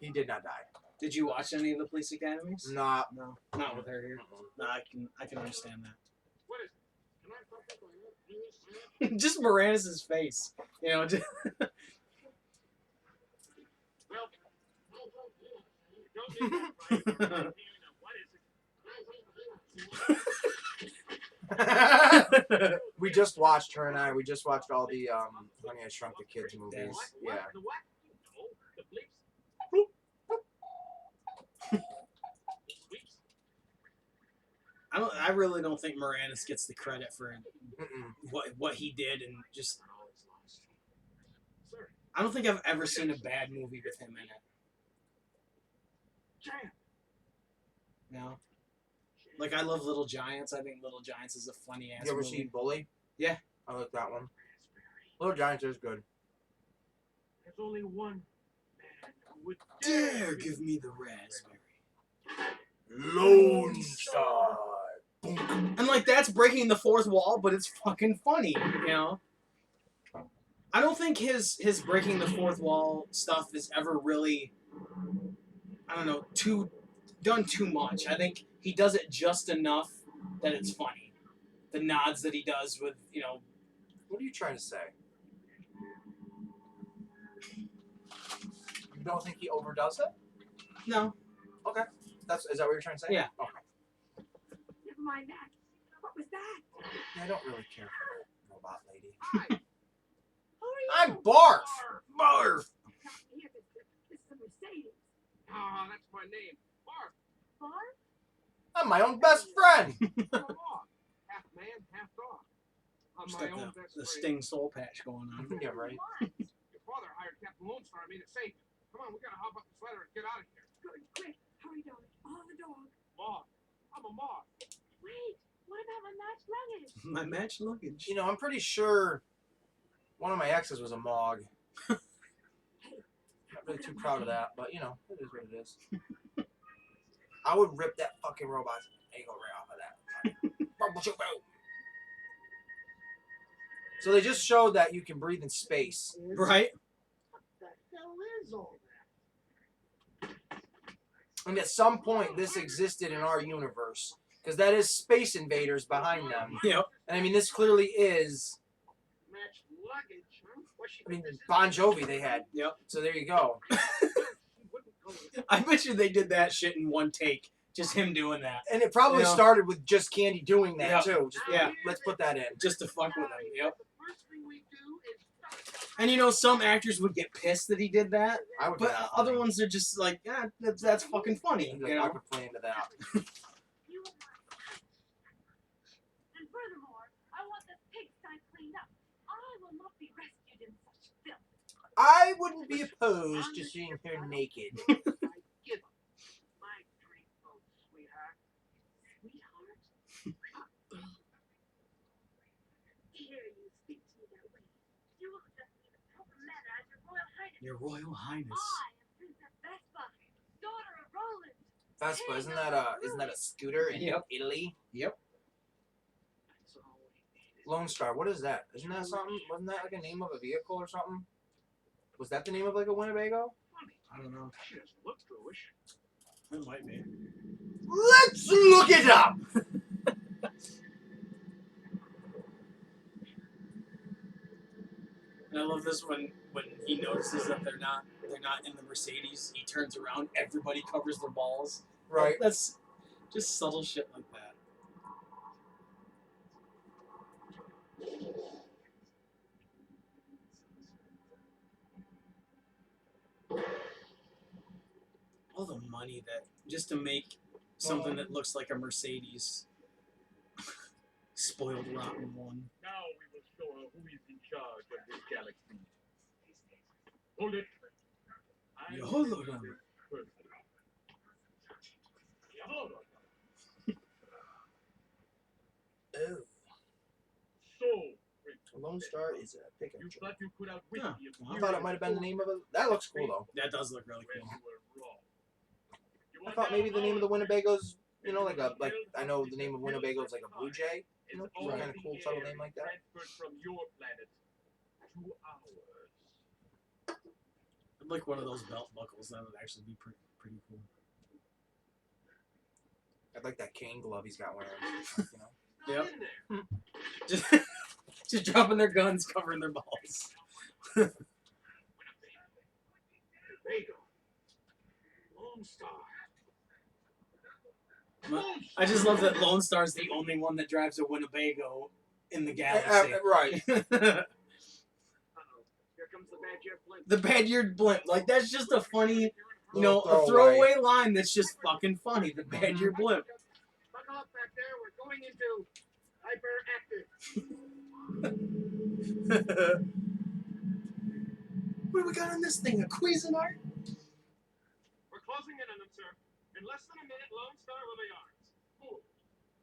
He did not die. Did you watch any of the Police Academies? Nah. No, not with her here. No, I can understand that. Just Moranis' face, Just We just watched her and I. We just watched all the Honey I Shrunk the Kids movies. Yeah. I really don't think Moranis gets the credit for what he did, and just I don't think I've ever seen a bad movie with him in it. No. I love Little Giants. I think Little Giants is a funny ass movie. You ever seen Bully? Yeah. I like that one. Little Giants is good. There's only one man who would dare give me the raspberry. Lone Star. And that's breaking the fourth wall, but it's fucking funny, I don't think his breaking the fourth wall stuff is ever really, I don't know, done too much. I think he does it just enough that it's funny. The nods that he does with, What are you trying to say? You don't think he overdoes it? No. Okay. Is that what you're trying to say? Yeah. Okay. Never mind that. What was that? Yeah, I don't really care for that robot lady. Hi. Who are you? I'm Barf. Barf. Not here. This is a Mercedes. Ah, that's my name. Mark. Bar? I'm my own best friend. I'm a dog. Half man, half dog. I'm Just my got own best the friend. Sting soul patch going on. Yeah, right. Your father hired Captain Lone Star and made it safe. Come on, we gotta hop up this ladder and get out of here. Good, quick. Hurry, darling. On the dog. Moth. I'm a moth. Wait. What about my matched luggage? My match luggage. You know, I'm pretty sure one of my exes was a Mog. Not really too proud of that, but you know, it is what it is. I would rip that fucking robot's ego right off of that. So they just showed that you can breathe in space. Right? What the hell is all that? And at some point, this existed in our universe. Because that is Space Invaders behind them. Yep. And I mean, this clearly is. Matched luggage, huh? What she I mean, think this is? Bon Jovi they had. Yep. So there you go. She wouldn't go with I bet you they did that shit in one take. Just him doing that. And it probably Yeah. started with just Candy doing that Yeah. too. Just, Yeah. Let's put that in. Just to fuck with him. Yep. The first thing we do is And you know, some actors would get pissed that he did that. I would. But other ones are just like, yeah, that's fucking funny. Like, You I know? could play into that. You want my house. And furthermore, I want this pigsty cleaned up. I will not be rescued in such filth. I wouldn't be opposed to seeing her naked. I give up. My dream boat, sweetheart. Sweetheart? Here you speak to me that way. You will address me in the proper manner as your Royal Highness. Your Royal Highness. I am Princess Vespa, daughter of Roland. Vespa, isn't that a scooter in Yep. Italy? Yep. That's all we need. Lone Star, what is that? Isn't that something? Wasn't that like a name of a vehicle or something? Was that the name of like a Winnebago? Funny. I don't know. She doesn't look Jewish. It might be. Let's look it up. And I love this when he notices that they're not in the Mercedes. He turns around, everybody covers their balls. Right. That's just subtle shit like that. All the money that just to make something that looks like a Mercedes. Spoiled rotten one. Now we will show her who is in charge of this galaxy. Hold it. I You hold will it do on. this personally. You hold on. Oh. So, Lone Star is a pickup you truck. thought you could outwit Huh. the I thought it might have been the name of it. That looks cool though. That does look really Well, cool. you were wrong. You I are thought now maybe the name of the ours. Winnebagos, you know, like I know the name of Winnebago is like a Blue Jay. You know, It's some kind of only cool the subtle air name like that. transferred from your planet to ours. I'd like one of those belt buckles. That would actually be pretty cool. I'd like that cane glove he's got wearing. You know. It's not Yep. in there. Just dropping their guns, covering their balls. Winnebago. Lone Star. I just love that Lone Star's the only one that drives a Winnebago in the galaxy. Right. Uh-oh. Here comes the bad jet blimp. The bad-eared blimp. Like, that's just a funny, you know, Little a throwaway line that's just fucking funny. The bad-eared blimp. Buckle up back there. We're going into hyperactive. What do we got on this thing? A Cuisinart? We're closing in on them, sir. In less than a minute, Lone Star will be ours. Cool.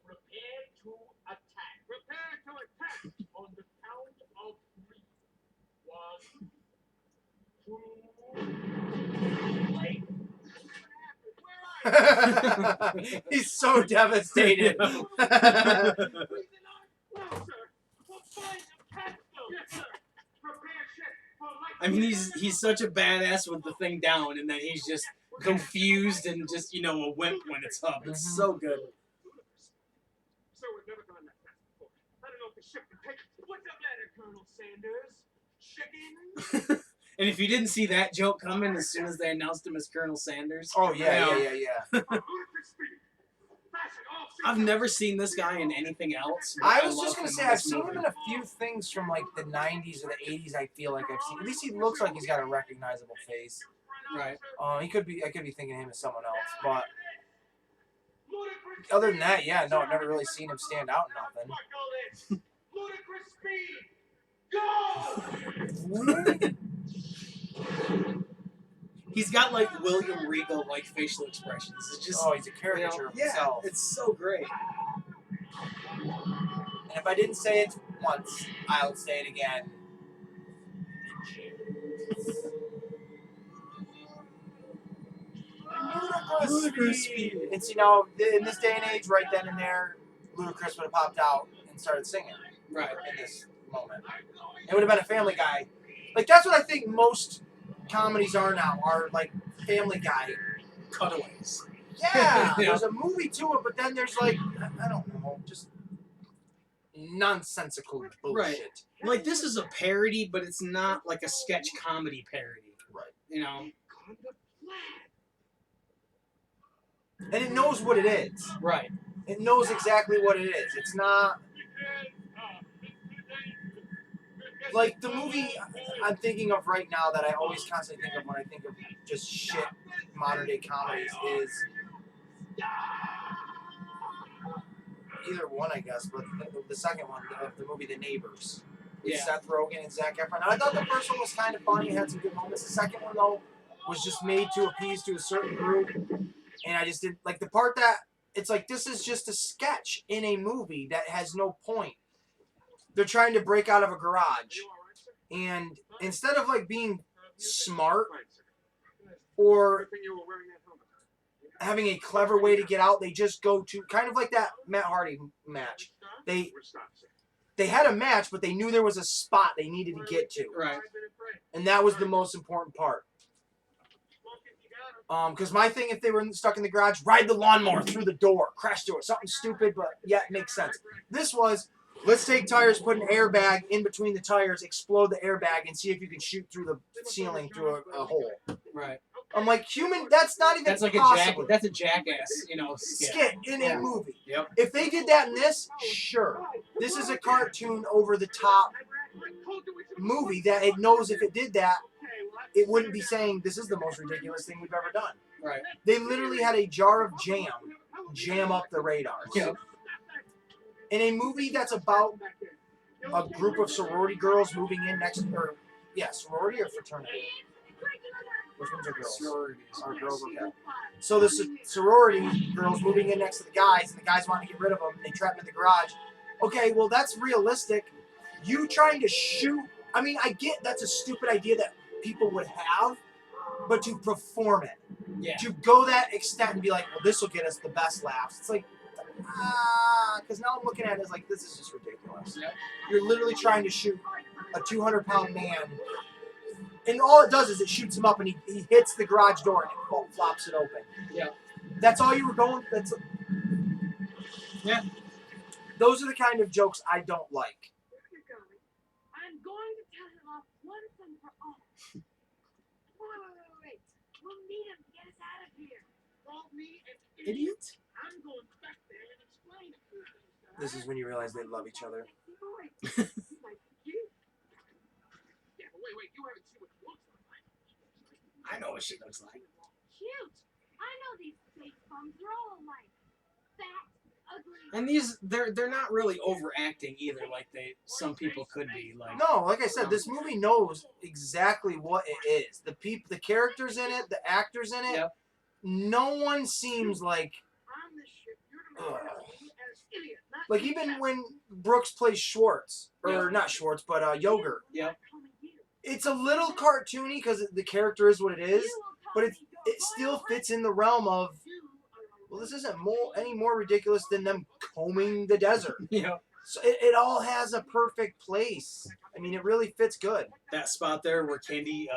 Prepare to attack. Prepare to attack on the count of 3. 1, 2, 3. Wait. He's so devastated. No, sir. We'll find the capital. Yes, sir. Prepare ship for light. I mean, he's such a badass with the thing down, and then he's just confused and just, you know, a wimp when it's up. It's so good. Sir, we've never gone that fast before. I don't know if the ship can take it. What's up, ladder, Colonel Sanders? Chicken? And if you didn't see that joke coming as soon as they announced him as Colonel Sanders. Oh, yeah. Ludicrous speed. Fashion all I've never seen this guy in anything else. but I was love just going to him say, in I've this seen him movie. in a few things from, like, the 90s or the 80s, I feel like I've seen. At least he looks like he's got a recognizable face. Right. I could be thinking of him as someone else, but other than that, yeah, no, I've never really seen him stand out in nothing. Ludicrous speed. Go! He's got like William Regal like facial expressions. It's just Oh, he's a caricature of yeah, himself. it's so great. And if I didn't say it once, I'll say it again. Ludicrous speed. And see, now, in this day and age, right then and there, Ludacris would have popped out and started singing. Right. In this moment. It would have been a Family Guy. Like, that's what I think most comedies are now, are like Family Guy. Cutaways. Yeah, Yeah. there's a movie to it, but then there's like, I don't know, just nonsensical bullshit. Right. Like, this is a parody, but it's not like a sketch comedy parody. Right. You know? And it knows what it is. Right. It knows exactly what it is. It's not like the movie I'm thinking of right now that I always constantly think of when I think of just shit modern day comedies is either one, I guess, but the second one, the movie The Neighbors. With Yeah. Seth Rogen and Zac Efron. And I thought the first one was kind of funny, it had some good moments. The second one, though, was just made to appease to a certain group. And I just didn't like the part that it's like this is just a sketch in a movie that has no point. They're trying to break out of a garage. And instead of like being smart or having a clever way to get out, they just go to kind of like that Matt Hardy match. They had a match, but they knew there was a spot they needed to get to. Right. And that was the most important part. Because my thing, if they were stuck in the garage, ride the lawnmower through the door, crash through it. Something stupid, but yeah, it makes sense. This was, let's take tires, put an airbag in between the tires, explode the airbag, and see if you can shoot through the ceiling through a hole. Right. I'm like, human, that's not even That's like possible. that's a jackass, you know, Skit in a movie. Yep. If they did that in this, sure. This is a cartoon over the top movie that it knows if it did that, it wouldn't be saying this is the most ridiculous thing we've ever done. Right. They literally had a jar of jam up the radars. Yep. In a movie that's about a group of sorority girls moving in next, or sorority or fraternity? Which ones are girls? Sororities. Are girls, okay. So the sorority girls moving in next to the guys, and the guys want to get rid of them, and they trap them in the garage. Okay, well that's realistic. You trying to shoot, I mean, I get that's a stupid idea that people would have, but to perform it, to go that extent and be like, well, this will get us the best laughs. It's like, because now I'm looking at it as like, this is just ridiculous. Yep. You're literally trying to shoot a 200-pound man, and all it does is it shoots him up, and he hits the garage door, and it flops it open. Yeah. That's all you were going. Yeah. Those are the kind of jokes I don't like. I'm going to tell him off once and for all. Wait. We'll need him to get us out of here. Call me an Idiot. I'm going back there and explain it to him. This is when you realize they love each other. Yeah, but wait, you haven't seen what she looks like. I know what she looks like. Cute. I know these fake bums are all alike. Fat, ugly. And these, they're not really overacting either, like some people could be. Like, No, like I said, this movie knows exactly what it is. The characters in it, the actors in it. Yep. No one seems like. I'm the shit. You're the man as idiot. Not Like even when Brooks plays Schwartz, or not Schwartz, but Yogurt. Yep. It's a little cartoony because the character is what it is, but it still fits in the realm of. Well, this isn't any more ridiculous than them combing the desert. Yeah. So it all has a perfect place. I mean, it really fits good. That spot there where Candy,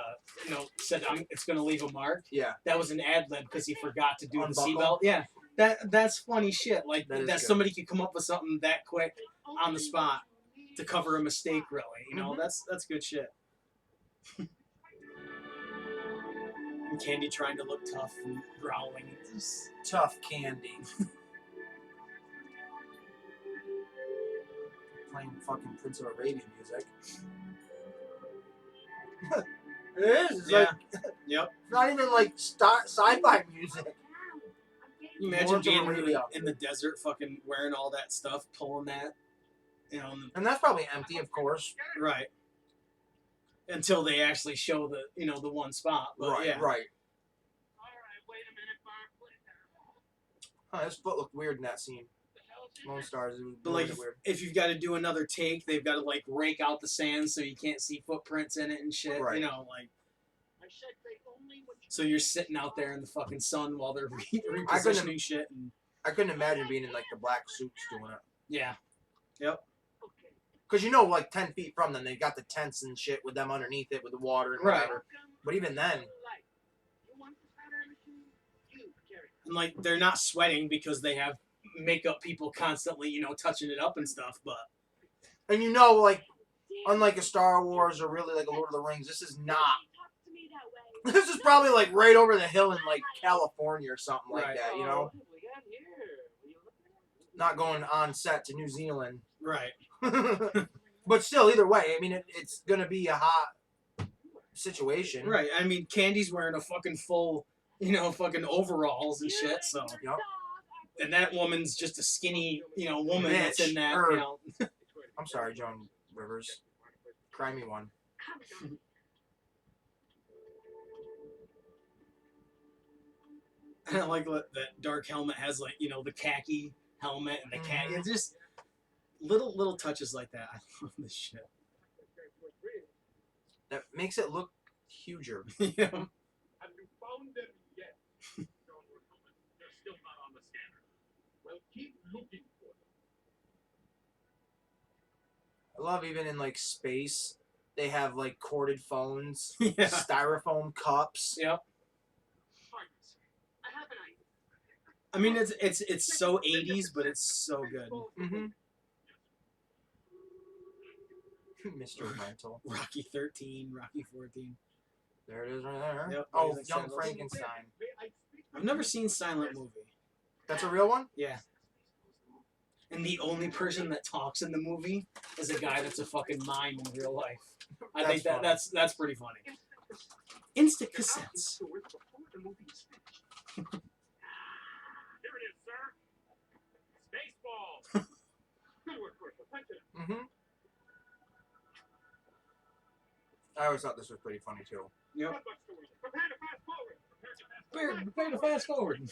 said it's going to leave a mark. Yeah. That was an ad lib because he forgot to do the Unbuckle? seatbelt. Yeah. That's funny shit. Like That is that good. somebody could come up with something that quick on the spot to cover a mistake. Really, Mhm. that's good shit. And Candy trying to look tough and growling. It's just- Tough Candy. Playing fucking Prince of Arabia music. It is. It's Yeah. like Yep. it's not even like sci-fi music. You imagine Lawrence of being Arabia. in the desert, fucking wearing all that stuff, pulling that, you know, And that's probably empty, of course. right. Until they actually show the, you know, the one spot. But Right, yeah. right. All right, wait a minute, Barclay. Huh, his foot looked weird in that scene. Lone Stars, it was But like, really weird. if you've got to do another take, they've got to like rake out the sand so you can't see footprints in it and shit. Right. You know, like. I said they only when you So you're sitting out there in the fucking sun while they're couldn't- repositioning shit, and I couldn't imagine being in like the black suits doing it. yeah, okay. Because you know, like 10 feet from them, they got the tents and shit with them underneath it with the water and Right. whatever. But even then, You want the pattern machine? You carry it. and like they're not sweating because they have makeup people constantly, you know, touching it up and stuff. But and you know, like, unlike a Star Wars or really like a Lord of the Rings, this is not. This is probably like right over the hill in like California or something like Right. that, you know? What do we got here? What are you looking at? Not going on set to New Zealand. right, But still, either way, I mean, it's going to be a hot situation. right. I mean, Candy's wearing a fucking full, you know, fucking overalls and shit. So, Yep. and that woman's just a skinny, you know, woman that's in that, Bitch. you know. I'm sorry, Joan Rivers. Cry me one. I like what that dark helmet has, like, you know, the khaki helmet and the khaki. Mhm. It's just little touches like that. I love this shit. That makes it look huger. You know? Have you found them yet? No, they're still not on the scanner. Well, keep looking for them. I love even in like space, they have like corded phones, Yeah. styrofoam cups. Yep. Harkness, I have an idea. I mean, it's so 80s, but it's so good. Mm-hmm. Mr. Rental. Rocky 13, Rocky 14. There it is right there. Yep, Oh, there's Young examples. Frankenstein. I've never seen Silent Movie. That's a real one? Yeah. And the only person that talks in the movie is a guy that's a fucking mime in real life. I think That's funny. that's pretty funny. Instant cassettes. Here it is, sir. Spaceballs. Good work, Corporal. Punch it up. Mm-hmm. I always thought this was pretty funny too. Yep. Not much to worry. Prepare to fast forward. Prepare to fast forward.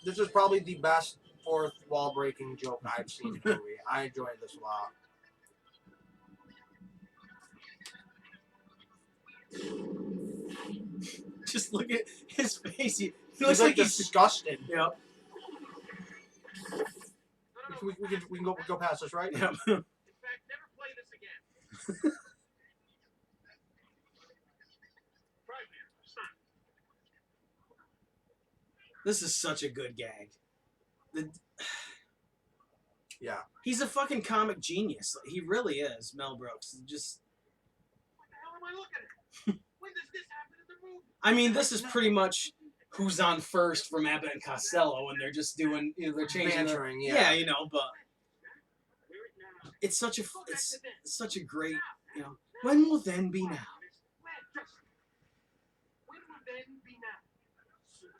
This is probably the best fourth wall breaking joke I've seen in a movie. I enjoyed this a lot. Just look at his face. He He's looks like like he's. disgusted. Yep. We can go past this, right? Yep. In fact, never play this again. Right there, son. This is such a good gag. Yeah. He's a fucking comic genius. He really is, Mel Brooks. Just, What the hell am I looking at? When does this happen in the movie? I mean, this is pretty much Who's on First from Abbott and Costello, and they're just doing, you know, they're changing the, Bantering, yeah. yeah, you know, but Wear it now. it's such a, Go back it's to then. such a great, you know. Now. When will then be now? When will then be now? Soon.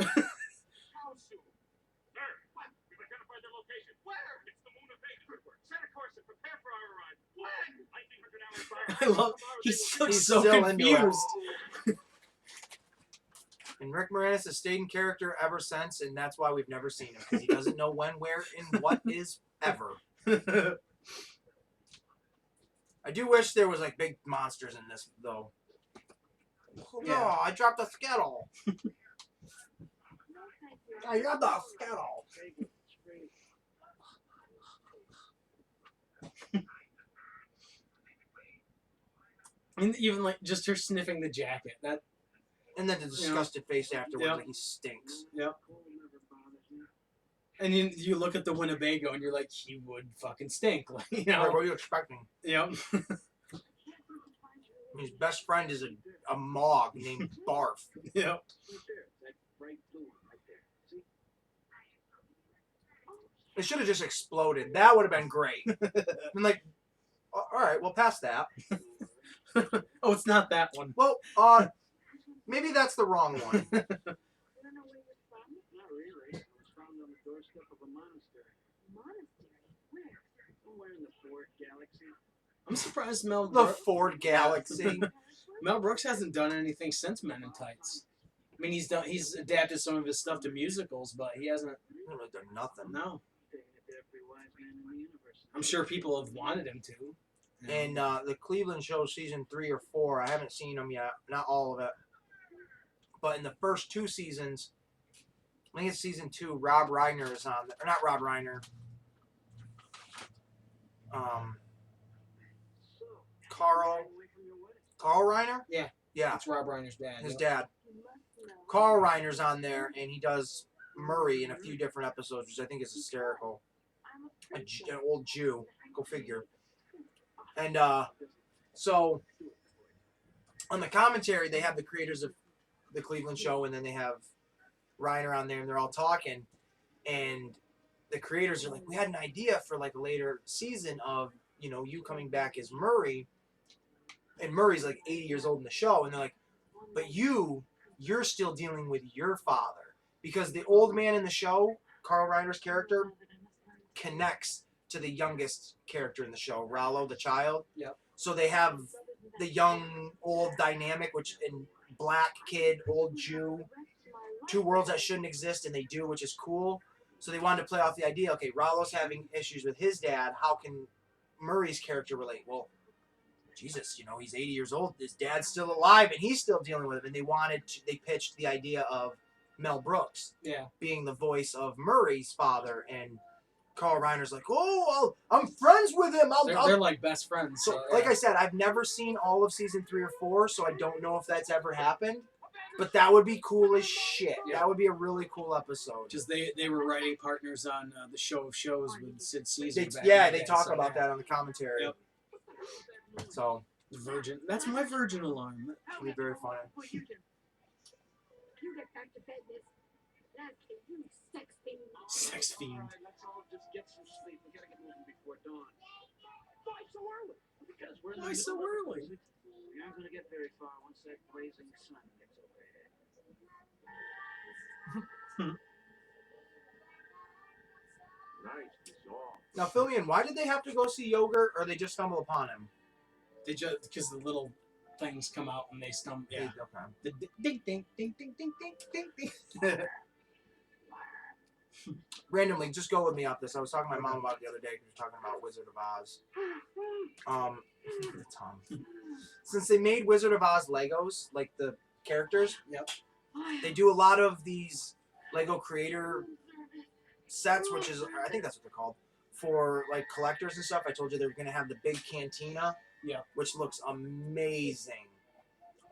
How soon? Sir, what? We've identified their location. Where? It's the moon of Vegas. Good work. Set a course and prepare for our arrival. When? 1900 hours I by love, tomorrow he they will looks He's so still into it. confused. And Rick Moranis has stayed in character ever since, and that's why we've never seen him, because he doesn't know when, where, and what is ever. I do wish there was like big monsters in this, though. Oh, Yeah. no, I dropped a Skittle. I got the Skittle. And even like just her sniffing the jacket. That, And then the disgusted face afterwards, Yep. like he stinks. yep. And you look at the Winnebago and you're like, he would fucking stink. Like, you Like, know. what are you expecting? Yep. His best friend is a Mog named Barf. Yep. Right there. That bright blue one right there. See? It should have just exploded. That would have been great. I'm like, all right, well, past that. Oh, it's not that one. Well, maybe that's the wrong one. I don't know where you're from. Not really. I was found on the doorstep of a monastery. Monastery? Where? Somewhere in the Ford Galaxy. I'm surprised Mel The Brooks. Ford Galaxy. Mel Brooks hasn't done anything since Men in Tights. I mean, he's adapted some of his stuff to musicals, but he hasn't. He hasn't really done nothing. No, Taking it to every wise man in the universe. I'm sure people have wanted him to. And the Cleveland Show season 3 or 4, I haven't seen them yet. Not all of it. But in the first 2 seasons, I think it's season 2, Rob Reiner is on there. Or not Rob Reiner. So, Carl away from your wedding. Carl Reiner? Yeah. Yeah, It's Rob Reiner's dad. his yep. dad. You must know. Carl Reiner's on there, and he does Murray in a few different episodes, which I think is hysterical. I'm a An princess. old Jew. Go figure. And so on the commentary, they have the creators of the Cleveland Show, and then they have Reiner on there, and they're all talking. And the creators are like, we had an idea for like a later season of, you know, you coming back as Murray. And Murray's like 80 years old in the show, and they're like, but you're still dealing with your father. Because the old man in the show, Carl Reiner's character, connects to the youngest character in the show, Rollo, the child. Yep. So they have the young, old dynamic, which in black kid, old Jew, 2 worlds that shouldn't exist, and they do, which is cool. So they wanted to play off the idea, okay, Rollo's having issues with his dad. How can Murray's character relate? Well, Jesus, you know, he's 80 years old. His dad's still alive, and he's still dealing with him. And they pitched the idea of Mel Brooks Yeah. being the voice of Murray's father, and Carl Reiner's like, oh, I'm friends with him. They're like best friends. So, So, like yeah. I said, I've never seen all of season 3 or 4, so I don't know if that's ever happened. But that would be cool as shit. Yeah. That would be a really cool episode. Because they were writing partners on the Show of Shows with Sid Caesar. They, back yeah, in the they day, talk so, about yeah. that on the commentary. Yep. So, Virgin. That's my Virgin alarm. it'll be very funny. You get back to bed, miss. That kid, you sex fiend. Sex fiend. All right, let's all just get some sleep. We gotta get moving before dawn. Why so early? Because we're in the Why so middle of it. early? We aren't gonna get very far once that blazing sun gets overhead. Nice dissolve. Now, fill me in. Why did they have to go see Yogurt, or they just stumble upon him? They just because the little things come out and they stumble. Yeah. Okay. The ding ding ding ding ding ding ding ding. Randomly, just go with me off this. I was talking to my mom about it the other day because we were talking about Wizard of Oz. Tom. Since they made Wizard of Oz Legos, like the characters, Yep. they do a lot of these Lego creator sets, which is, I think that's what they're called, for like collectors and stuff. I told you they were going to have the big cantina, Yeah. which looks amazing.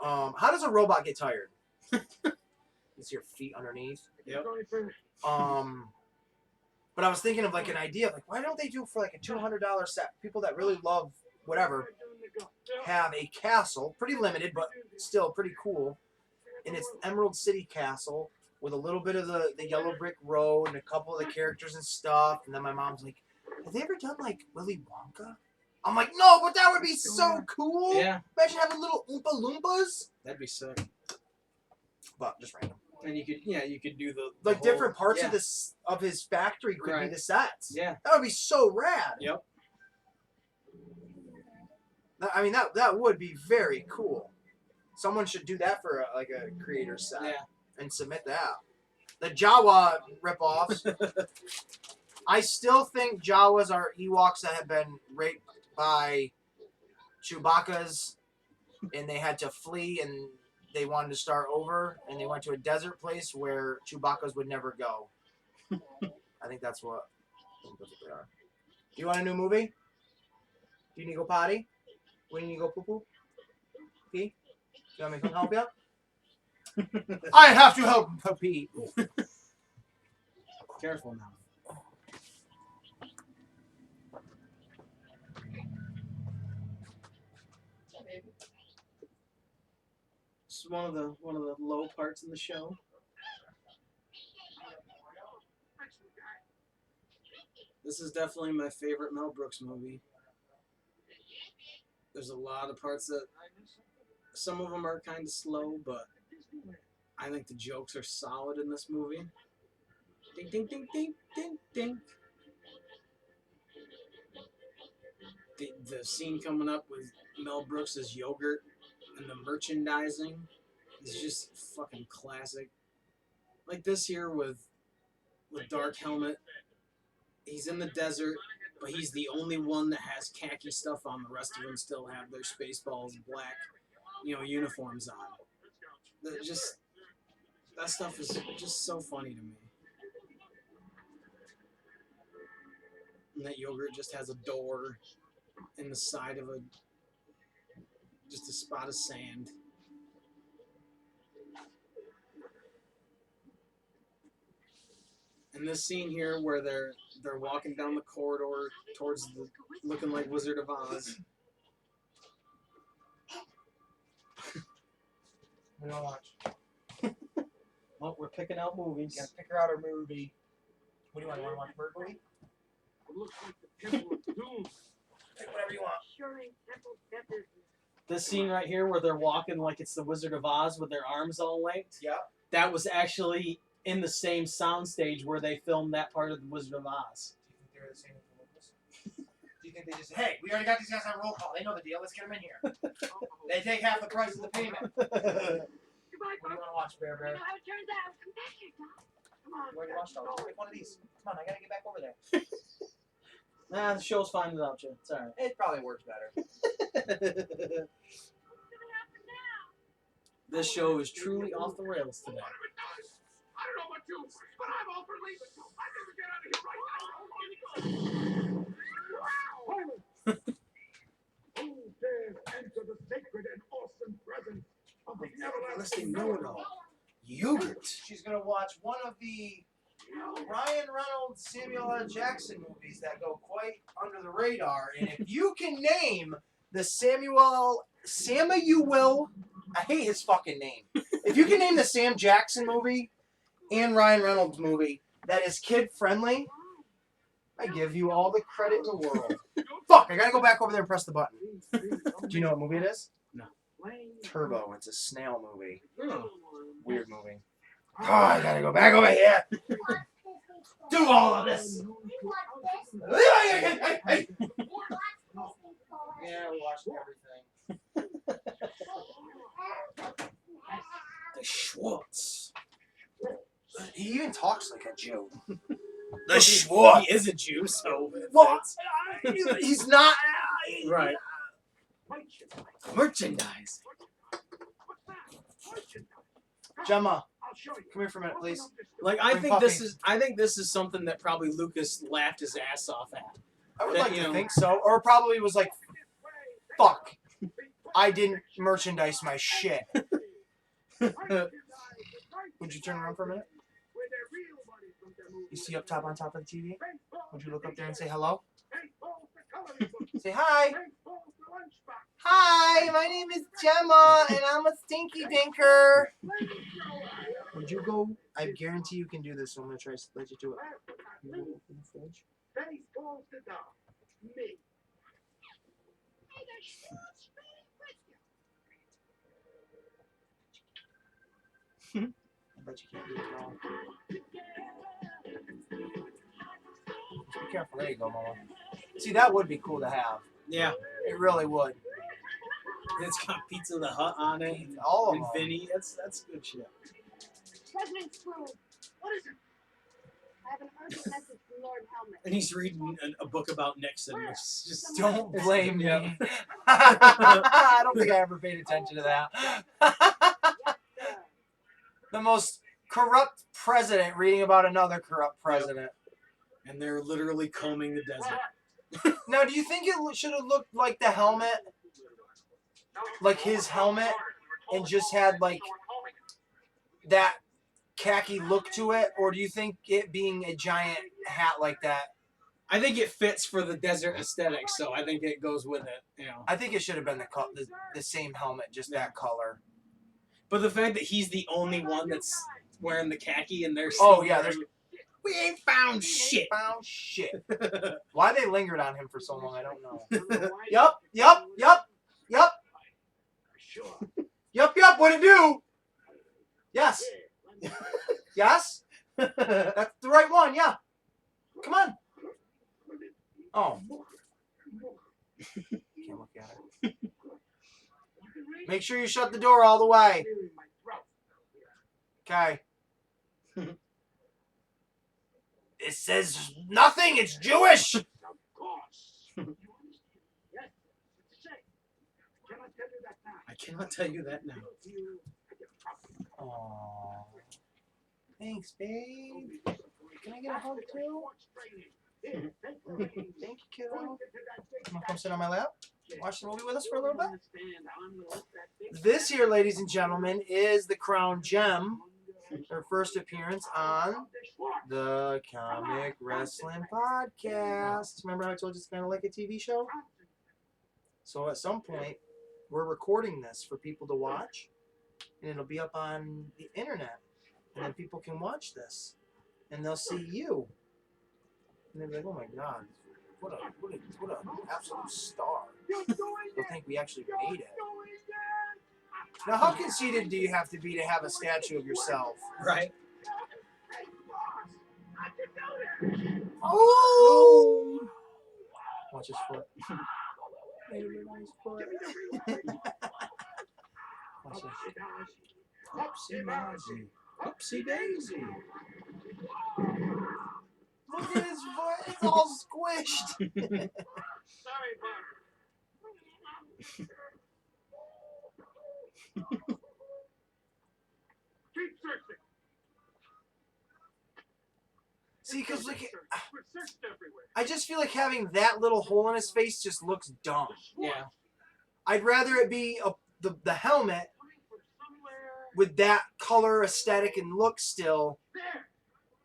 How does a robot get tired? It's your feet underneath. Yep. But I was thinking of like an idea, like why don't they do for like a $200 set? People that really love whatever have a castle, pretty limited, but still pretty cool. And it's Emerald City Castle with a little bit of the yellow brick road and a couple of the characters and stuff. And then my mom's like, have they ever done like Willy Wonka? I'm like, no, but that would be so cool. Yeah. Imagine having little Oompa Loompas. That'd be sick. But just random. And you could do the Like whole- different parts yeah. of this of his factory could be Right. the sets. Yeah. That would be so rad. Yep. I mean, that would be very cool. Someone should do that for a creator set Yeah. and submit that. The Jawa ripoffs. I still think Jawas are Ewoks that have been raped by Chewbacca's, and they had to flee, and they wanted to start over, and they went to a desert place where Chewbacca's would never go. I think that's what they are. Do you want a new movie? Do you need to go potty? When you need to go poo-poo? Pee? You want me to come help you? I have to help pee. Careful now. is one of the low parts in the show. This is definitely my favorite Mel Brooks movie. There's a lot of parts that some of them are kind of slow, but I think the jokes are solid in this movie. Ding ding ding ding ding ding. The scene coming up with Mel Brooks' yogurt and the merchandising is just fucking classic. Like this here with Dark Helmet. He's in the desert, but he's the only one that has khaki stuff on. The rest of them still have their Spaceballs black, uniforms on. That stuff is just so funny to me. And that yogurt just has a door in the side of just a spot of sand. And this scene here where they're walking down the corridor towards looking like Wizard of Oz. We don't watch. Well, we're picking out movies. Gotta pick her out her movie. What do you want? You want to watch a bird movie? It looks like the Temple of Doom. Pick whatever you want. Sure ain't Temple Feathers. This scene right here where they're walking like it's the Wizard of Oz with their arms all linked. Yep. That was actually in the same soundstage where they filmed that part of the Wizard of Oz. Do you think they're the same as the locals? Do you think they just say, hey, we already got these guys on roll call. They know the deal. Let's get them in here. They take half the price of the payment. What do you Goodbye, want to watch, Bear You Bear? know how it turns out. Come back here, Doc. Come on. You already watched all this. Pick one of these. Come on, I gotta get back over there. Nah, the show's fine without you. It's alright. It probably works better. What's gonna happen now? This show is truly off the rails today. I don't know about you, but I'm all for leaving. I think we get out of here right now. Who dares enter the sacred and awesome presence of the Everlasting everlasting know-it-all. Yogurt. She's gonna watch one of the Ryan Reynolds, Samuel L. Jackson movies that go quite under the radar. And if you can name the Samuel, I hate his fucking name. If you can name the Sam Jackson movie and Ryan Reynolds movie that is kid friendly, I give you all the credit in the world. Fuck, I gotta go back over there and press the button. Do you know what movie it is? No. Turbo. It's a snail movie. Oh. Weird movie. Oh, I gotta go back over here. Do all of this. Hey. Yeah, we watched everything. The Schwartz. He even talks like a Jew. The Schwartz. He is a Jew, so. Well, he's not. Right. Merchandise. Gemma, I'll show you. come here for a minute, please. Like I Bring think this Puffy. is. I think this is something that probably Lucas laughed his ass off at. I would That, like you to know- think so. Or probably was like, fuck. I didn't merchandise my shit. Would you turn around for a minute? You see up top on top of the TV? Would you look up there and say hello? Say hi. Hi, my name is Gemma, and I'm a stinky dinker. Would you go? I guarantee you can do this, so I'm going to try to let you do it. You go open the fridge. Spaceballs to dog. Me. Hey, there's Schwartz. I bet you can't do it wrong. Be careful. There you go, Mama. See, that would be cool to have. Yeah. It really would. It's got Pizza the Hut on it. All of And them. Vinny. That's good shit. President Screw, What is it? I have an urgent message from Lord Helmet. And he's reading a book about Nixon, which is just. Don't blame me. Yeah. I don't think I ever paid attention to that. The most corrupt president reading about another corrupt president. And they're literally combing the desert. Now, do you think it should have looked like the helmet? Like his helmet? And just had, like, that khaki look to it? Or do you think it being a giant hat like that? I think it fits for the desert aesthetic, so I think it goes with it. You know. I think it should have been the same helmet, just that color. But the fact that he's the only one that's wearing the khaki and they're Oh, still yeah, wearing- we ain't found shit. Found shit. Why they lingered on him for so long, I don't know. Yup. What it do? Yes. Yes. That's the right one. Yeah. Come on. Oh. Can't look at it. Make sure you shut the door all the way. Okay. It says nothing. It's Jewish. Of course. Yes, it's a shame. I cannot tell you that now. I cannot tell you that now. Aww. Thanks, babe. Can I get a hug too? Thank you, kiddo. Come sit on my lap. Watch the movie with us for a little bit. This here, ladies and gentlemen, is the Crown Gem. Her first appearance on the Comic Wrestling Podcast. Remember how I told you it's kind of like a TV show? So at some point, we're recording this for people to watch, and it'll be up on the internet, and then people can watch this, and they'll see you, and they'll be like, "Oh my God, what an absolute star!" They'll think we actually made it. Now, how conceited do you have to have a statue of yourself? Right? Oh! Watch his foot. Watch this. Oopsie daisy. Look at his foot. It's all squished. Sorry, Bart. Keep searching. See, because look, We've searched everywhere. I just feel like having that little hole in his face just looks dumb. Yeah. I'd rather it be the helmet with that color, aesthetic, and look still.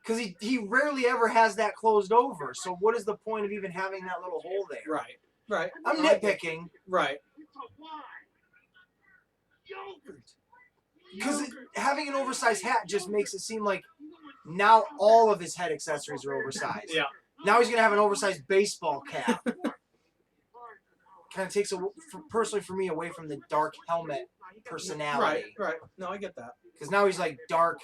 Because he rarely ever has that closed over. So what is the point of even having that little hole there? Right. Right. I'm nitpicking. Right. It's a lie. Yogurt. Because having an oversized hat just makes it seem like now all of his head accessories are oversized. Yeah. Now he's going to have an oversized baseball cap. Kind of takes, personally for me, away from the dark helmet personality. Right. Right. No, I get that. Because now he's like dark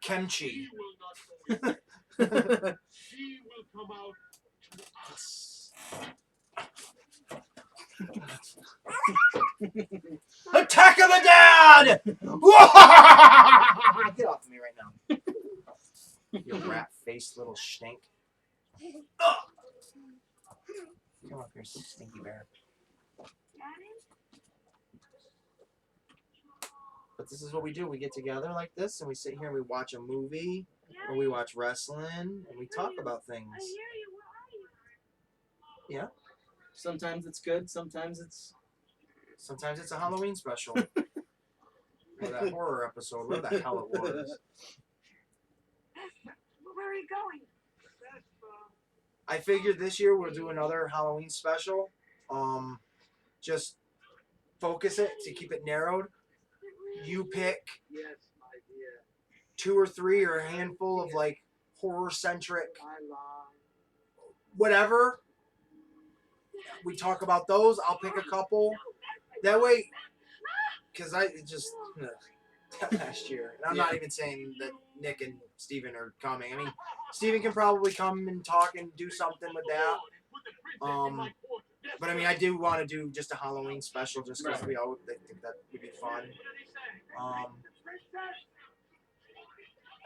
kimchi. He will not go in. He will come out to us. Attack of the Dad! Get off of me right now. You rat-faced little stink. Ugh. Come up here, stinky bear. But this is what we do. We get together like this, and we sit here and we watch a movie, or we watch wrestling, and we talk about things. Yeah. Sometimes it's good. Sometimes it's a Halloween special. Or that horror episode, whatever the hell it was. Where are you going? I figured this year we'll do another Halloween special. Just focus it to keep it narrowed. You pick Yes, my dear. 2 or 3 or a handful of like horror centric I lie. whatever. We talk about those. I'll pick a couple. That way, because I just last year. And I'm not even saying that Nick and Steven are coming. I mean, Steven can probably come and talk and do something with that. But I mean, I do want to do just a Halloween special just because we all think that would be fun.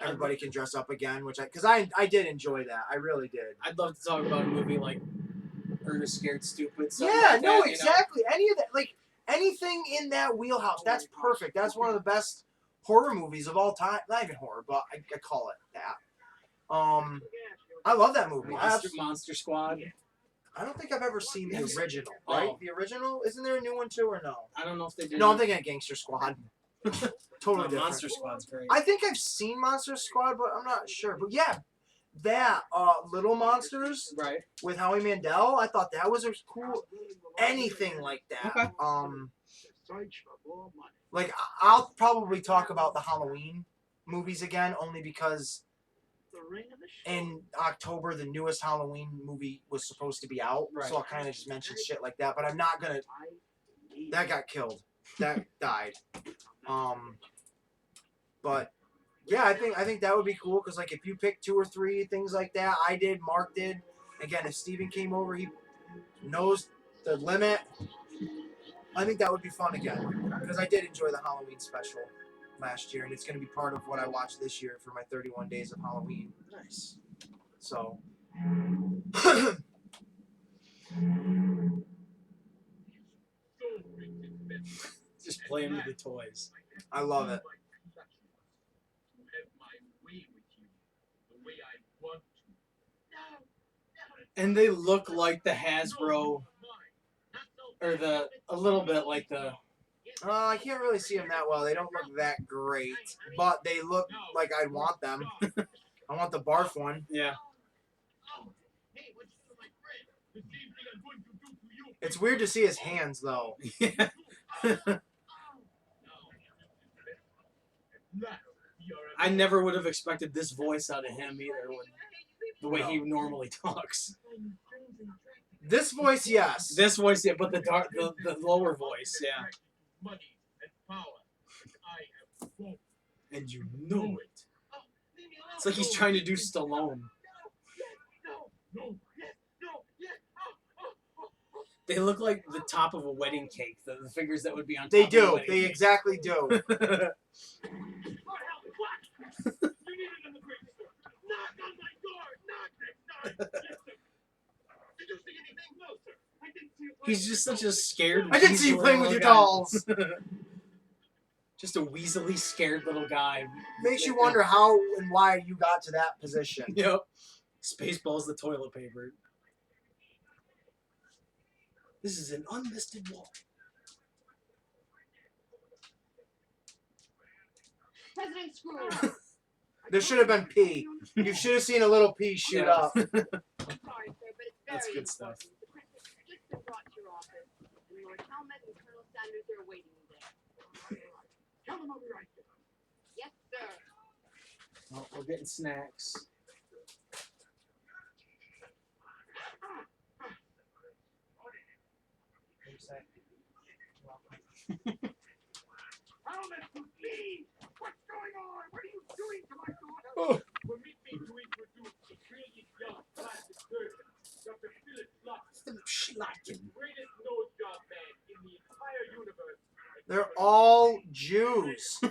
Everybody can dress up again, because I did enjoy that. I really did. I'd love to talk about a movie like Ernest Scared Stupid. Yeah, Like no, that, exactly. Any of that, like anything in that wheelhouse, that's perfect. That's one of the best horror movies of all time. Not even horror, but I call it that. I love that movie. Monster Squad. I don't think I've ever seen the original. Right? Oh. The original? Isn't there a new one too, or no? I don't know if they did. No, I'm thinking of Gangster Squad. Totally different. Monster Squad's great. I think I've seen Monster Squad, but I'm not sure. But yeah, that Little Monsters Right. with Howie Mandel, I thought that was a cool. Anything like that. Okay. Like I'll probably talk about the Halloween movies again, only because in October the newest Halloween movie was supposed to be out, Right. so I'll kind of just mention shit like that. But I'm not gonna. That got killed. That died. But yeah, I think that would be cool because like if you pick 2 or 3 things like that, I did, Mark did. Again, if Steven came over, he knows the limit. I think that would be fun again because I did enjoy the Halloween special last year, and it's going to be part of what I watch this year for my 31 days of Halloween. Nice. So. Just playing with the toys. I love it. And they look like the Hasbro, or a little bit like the. I can't really see them that well. They don't look that great, but they look like I'd want them. I want the barf one. Yeah. It's weird to see his hands though. Yeah. I never would have expected this voice out of him either, the way he normally talks. This voice, yes. This voice, yeah, but the lower voice, yeah. And you know it. It's like he's trying to do Stallone. They look like the top of a wedding cake, the figures that would be on top They of a do. wedding They cake. exactly do. He's just such a scared. I didn't see you weaselly playing with your little guy. dolls. Just a weaselly, scared little guy. Makes you wonder how and why you got to that position. Yep. Spaceballs the toilet paper. This is an unlisted wall. President Screw. There should have been P. You should have seen a little P shoot Yeah. up. I'm sorry, sir, but it's That's very good stuff. important. The princess has just been brought to your office, and Lord Helmet and Colonel Sanders are awaiting you there. Tell them I'll be right there. Yes, sir. Oh, we're getting snacks. Helmet, please! What's going on? What are you doing to my daughter? Oh. Permit me to introduce the brilliant young plastic surgeon, Dr. Philip Schlock, greatest nose job man in the entire universe. They're all Jews. I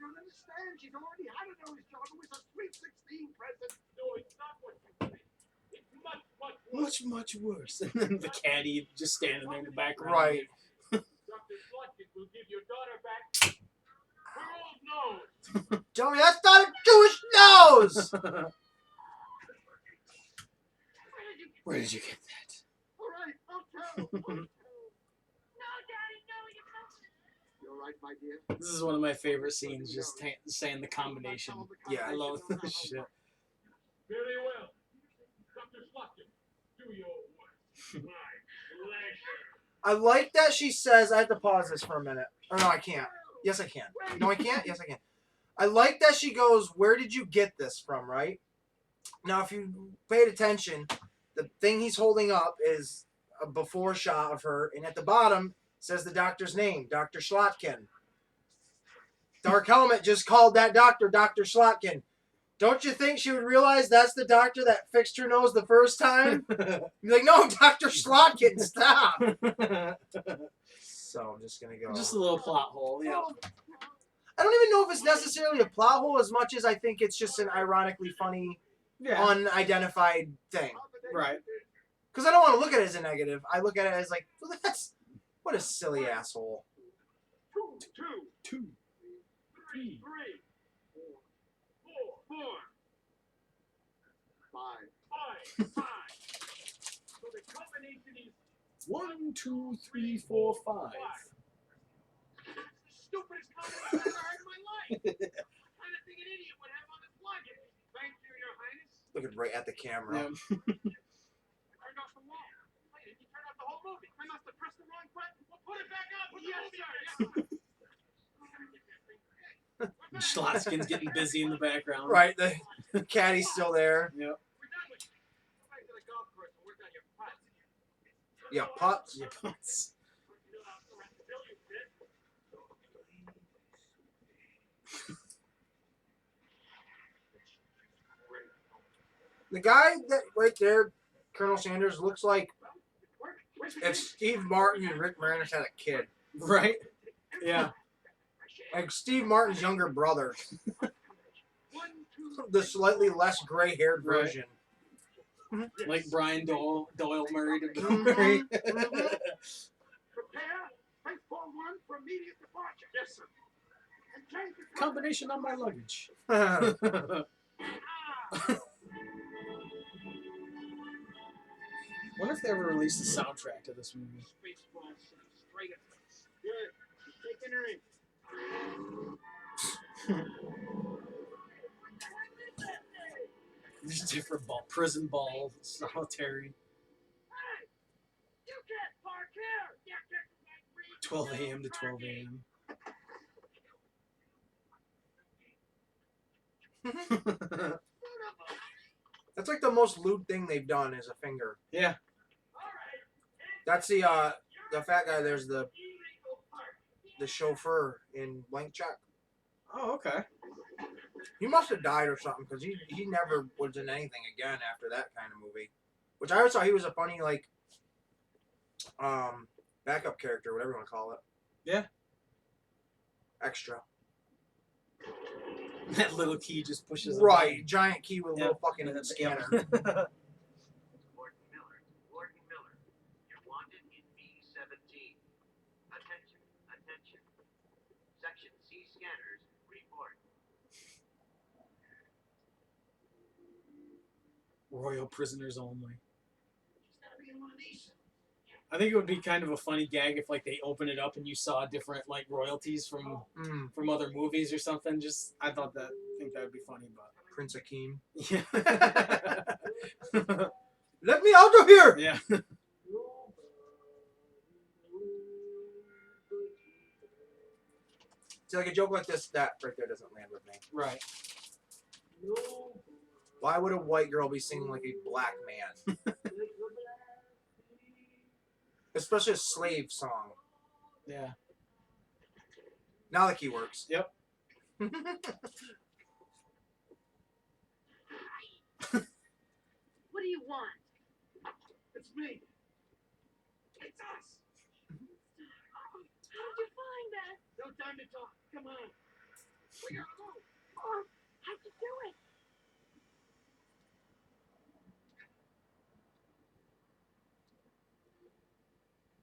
don't understand. She's already had a nose job. It was a Sweet 16 present. No, it's not what you think. It's much, much Much, worse. much worse. And then the caddy just standing there in the background. Right. Dr. Schwartz will give your daughter back her old nose. Tell me that's not a Jewish nose! Where did you get that? All right, I'll tell. I'll tell. No, Daddy, no, you must. You're right, my dear. This is one of my favorite scenes, just saying the combination. Yeah. I love this shit. Very well. Dr. Schwartz, do your work. My pleasure. I like that she says, I have to pause this for a minute. Or no, I can't. Yes, I can. No, I can't? Yes, I can. I like that she goes, where did you get this from, right? Now, if you paid attention, the thing he's holding up is a before shot of her, and at the bottom says the doctor's name, Dr. Schlotkin. Dark Helmet just called that doctor Dr. Schlotkin. Don't you think she would realize that's the doctor that fixed her nose the first time? Be like, no, Dr. Schlotkin, stop. So I'm just going to go. Just a little plot hole, yeah. I don't even know if it's necessarily a plot hole as much as I think it's just an ironically funny, Yeah. unidentified thing. Right. Because I don't want to look at it as a negative. I look at it as like, well, what a silly asshole. Two, three, four, five. So the combination is 1, 2, 3, 4, 5. That's the stupidest combination I've ever heard in my life. I kind of think an idiot would have on his luggage. Thank you, Your Highness. Looking right at the camera. Yeah. Turned off the wall. Wait, did you turn off the whole movie? I must have pressed the wrong button. Well, put it back on. Put the movie on. Yes, sir. Schlotskin's getting busy in the background. Right, the caddy's still there. Yep. We're done with you. Go back to the golf course and work on your putts. Yeah, putts. Yeah, putts. The guy that right there, Colonel Sanders, looks like if Steve Martin and Rick Moranis had a kid. Right? Yeah. Like Steve Martin's younger brother. The slightly less gray-haired Right. version. Like Brian Doyle married to Bill Mhm. Murray. Prepare. 341 for immediate departure. Yes, sir. And change the Combination on my luggage. Wonder if they ever released a soundtrack to this movie. Spaceballs straight at us. Good. Taking her in. There's different ball, prison ball, solitary. Hey! You can't park here! 12 a.m. to 12 a.m. That's like the most lewd thing they've done is a finger. Yeah. That's the fat guy. There's the chauffeur in Blank Check. Oh, okay. He must have died or something because he never was in anything again after that kind of movie. Which I always thought he was a funny like backup character, whatever you want to call it. Yeah. Extra. That little key just pushes a Right, giant key with a Yeah. little fucking scanner. button. Gordon Miller. Gordon Miller. You're wanted in B-17. Attention. Attention. Section C scanners. Report. Royal prisoners only. I think it would be kind of a funny gag if like they open it up and you saw different like royalties from other movies or something. Just I think that would be funny, but Prince Akeem. yeah. Let me out of here! Yeah. See, like a joke like this, that right there doesn't land with me. Right. Why would a white girl be singing like a black man? Especially a slave song. Yeah. Now the key works. Yep. What do you want? It's me. It's us. How did you find us? No time to talk. Come on. We gotta move. Oh, how'd you do it?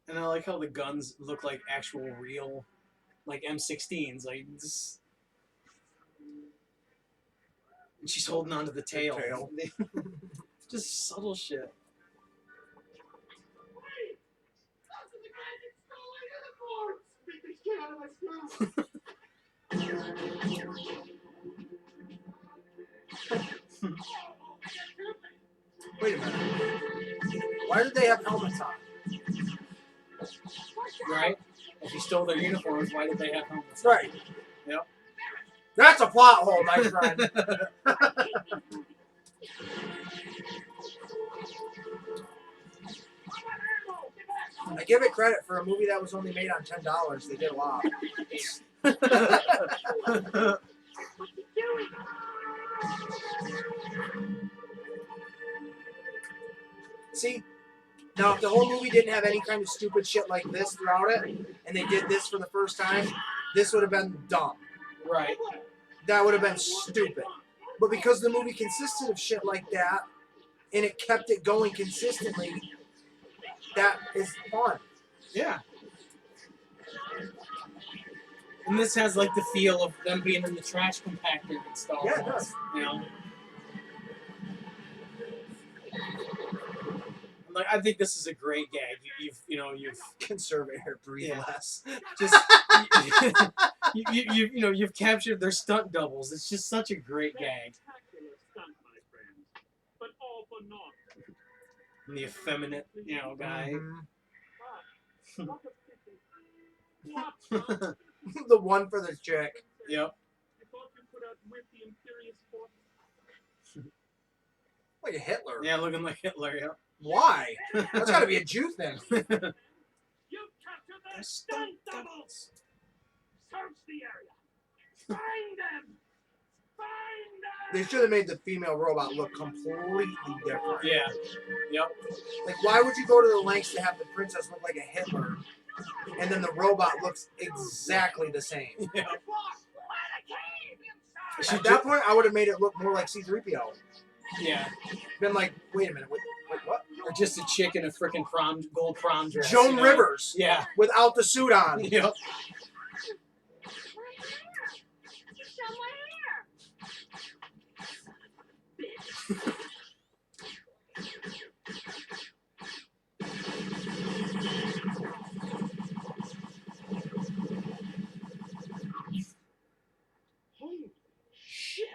And I like how the guns look like actual real, like M16s. Like this. And she's holding onto the tail. tail. Just subtle shit. Wait! Those are the guys that stole our uniforms! Beat the shit out of us now! Wait a minute. Why did they have helmets on? Right? If you stole their uniforms, why did they have helmets? Right. Yep. That's a plot hole, my friend. I give it credit for a movie that was only made on $10. They did a lot. See, now if the whole movie didn't have any kind of stupid shit like this throughout it, and they did this for the first time, this would have been dumb. Right. That would have been stupid. But because the movie consisted of shit like that, and it kept it going consistently, that is fun. Yeah. And this has like the feel of them being in the trash compactor and stuff. Yeah, it does. You know. Like I think this is a great gag. You've Conserve air, breathe Yeah. less. just you've captured their stunt doubles. It's just such a great gag. Spectacular stunt, my friends. or not? The effeminate, guy. Mhm. What a pity. What? The one for the chick. Yep. You thought you could outwit the imperious force? Like a Hitler. Yeah, looking like Hitler, yeah. Why? That's got to be a Jew thing. You captured the stunt doubles! Search the area! Find them! Find them! They should have made the female robot look completely different. Yeah. Yep. Like, why would you go to the lengths to have the princess look like a Hitler, and then the robot looks exactly the same? Yeah. At that point, I would have made it look more like C-3PO. Yeah. Been like, wait a minute, wait, what? Or just a chick in a freaking gold prom dress. Joan Rivers. Yeah. Without the suit on. Yep. My hair! You shot my hair! Bitch. Holy shit!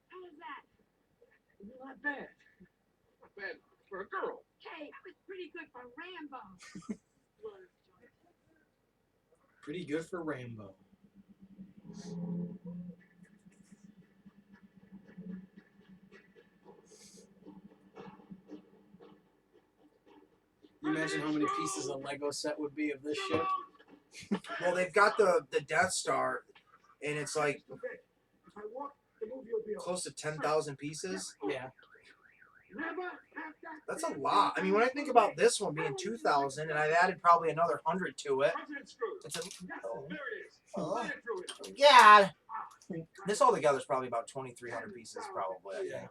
How was that? Not bad. Not bad for a girl. Hey, it was pretty good for Rambo. Pretty good for Rambo. You imagine how many pieces a Lego set would be of this shit? Well, they've got the Death Star, and it's like Okay. If I walk, the movie will be over. close to 10,000 pieces. Yeah. Never have that. That's a lot. I mean, when I think about this one being 2,000, and I've added probably another 100 to it, President Scrooge. it's a, Yes, oh. there it is. Oh. Play it through it. Yeah. This all together is probably about 2,300 pieces, probably. I think.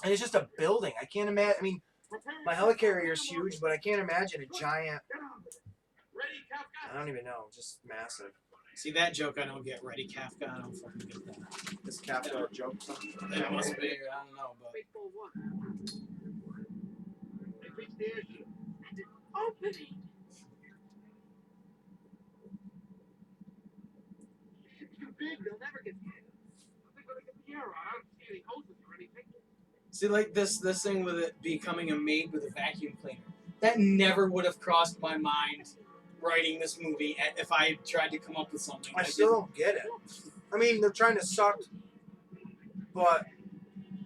And it's just a building. I can't imagine. I mean, my helicarrier is huge, but I can't imagine a giant. Get on with it. Ready, Kafka? I don't even know. Just massive. See, that joke I don't get. Ready, Kafka? I don't fucking get that. This Kafka joke. It must be. I don't know, but. Baseball one. They reached the airship. And an opening. The ship's too big. They'll never get through. They're gonna get the air out. I don't see any hoses or anything. See, like this thing with it becoming a maid with a vacuum cleaner. That never would have crossed my mind writing this movie if I had tried to come up with something. I still don't get it. I mean, they're trying to suck, but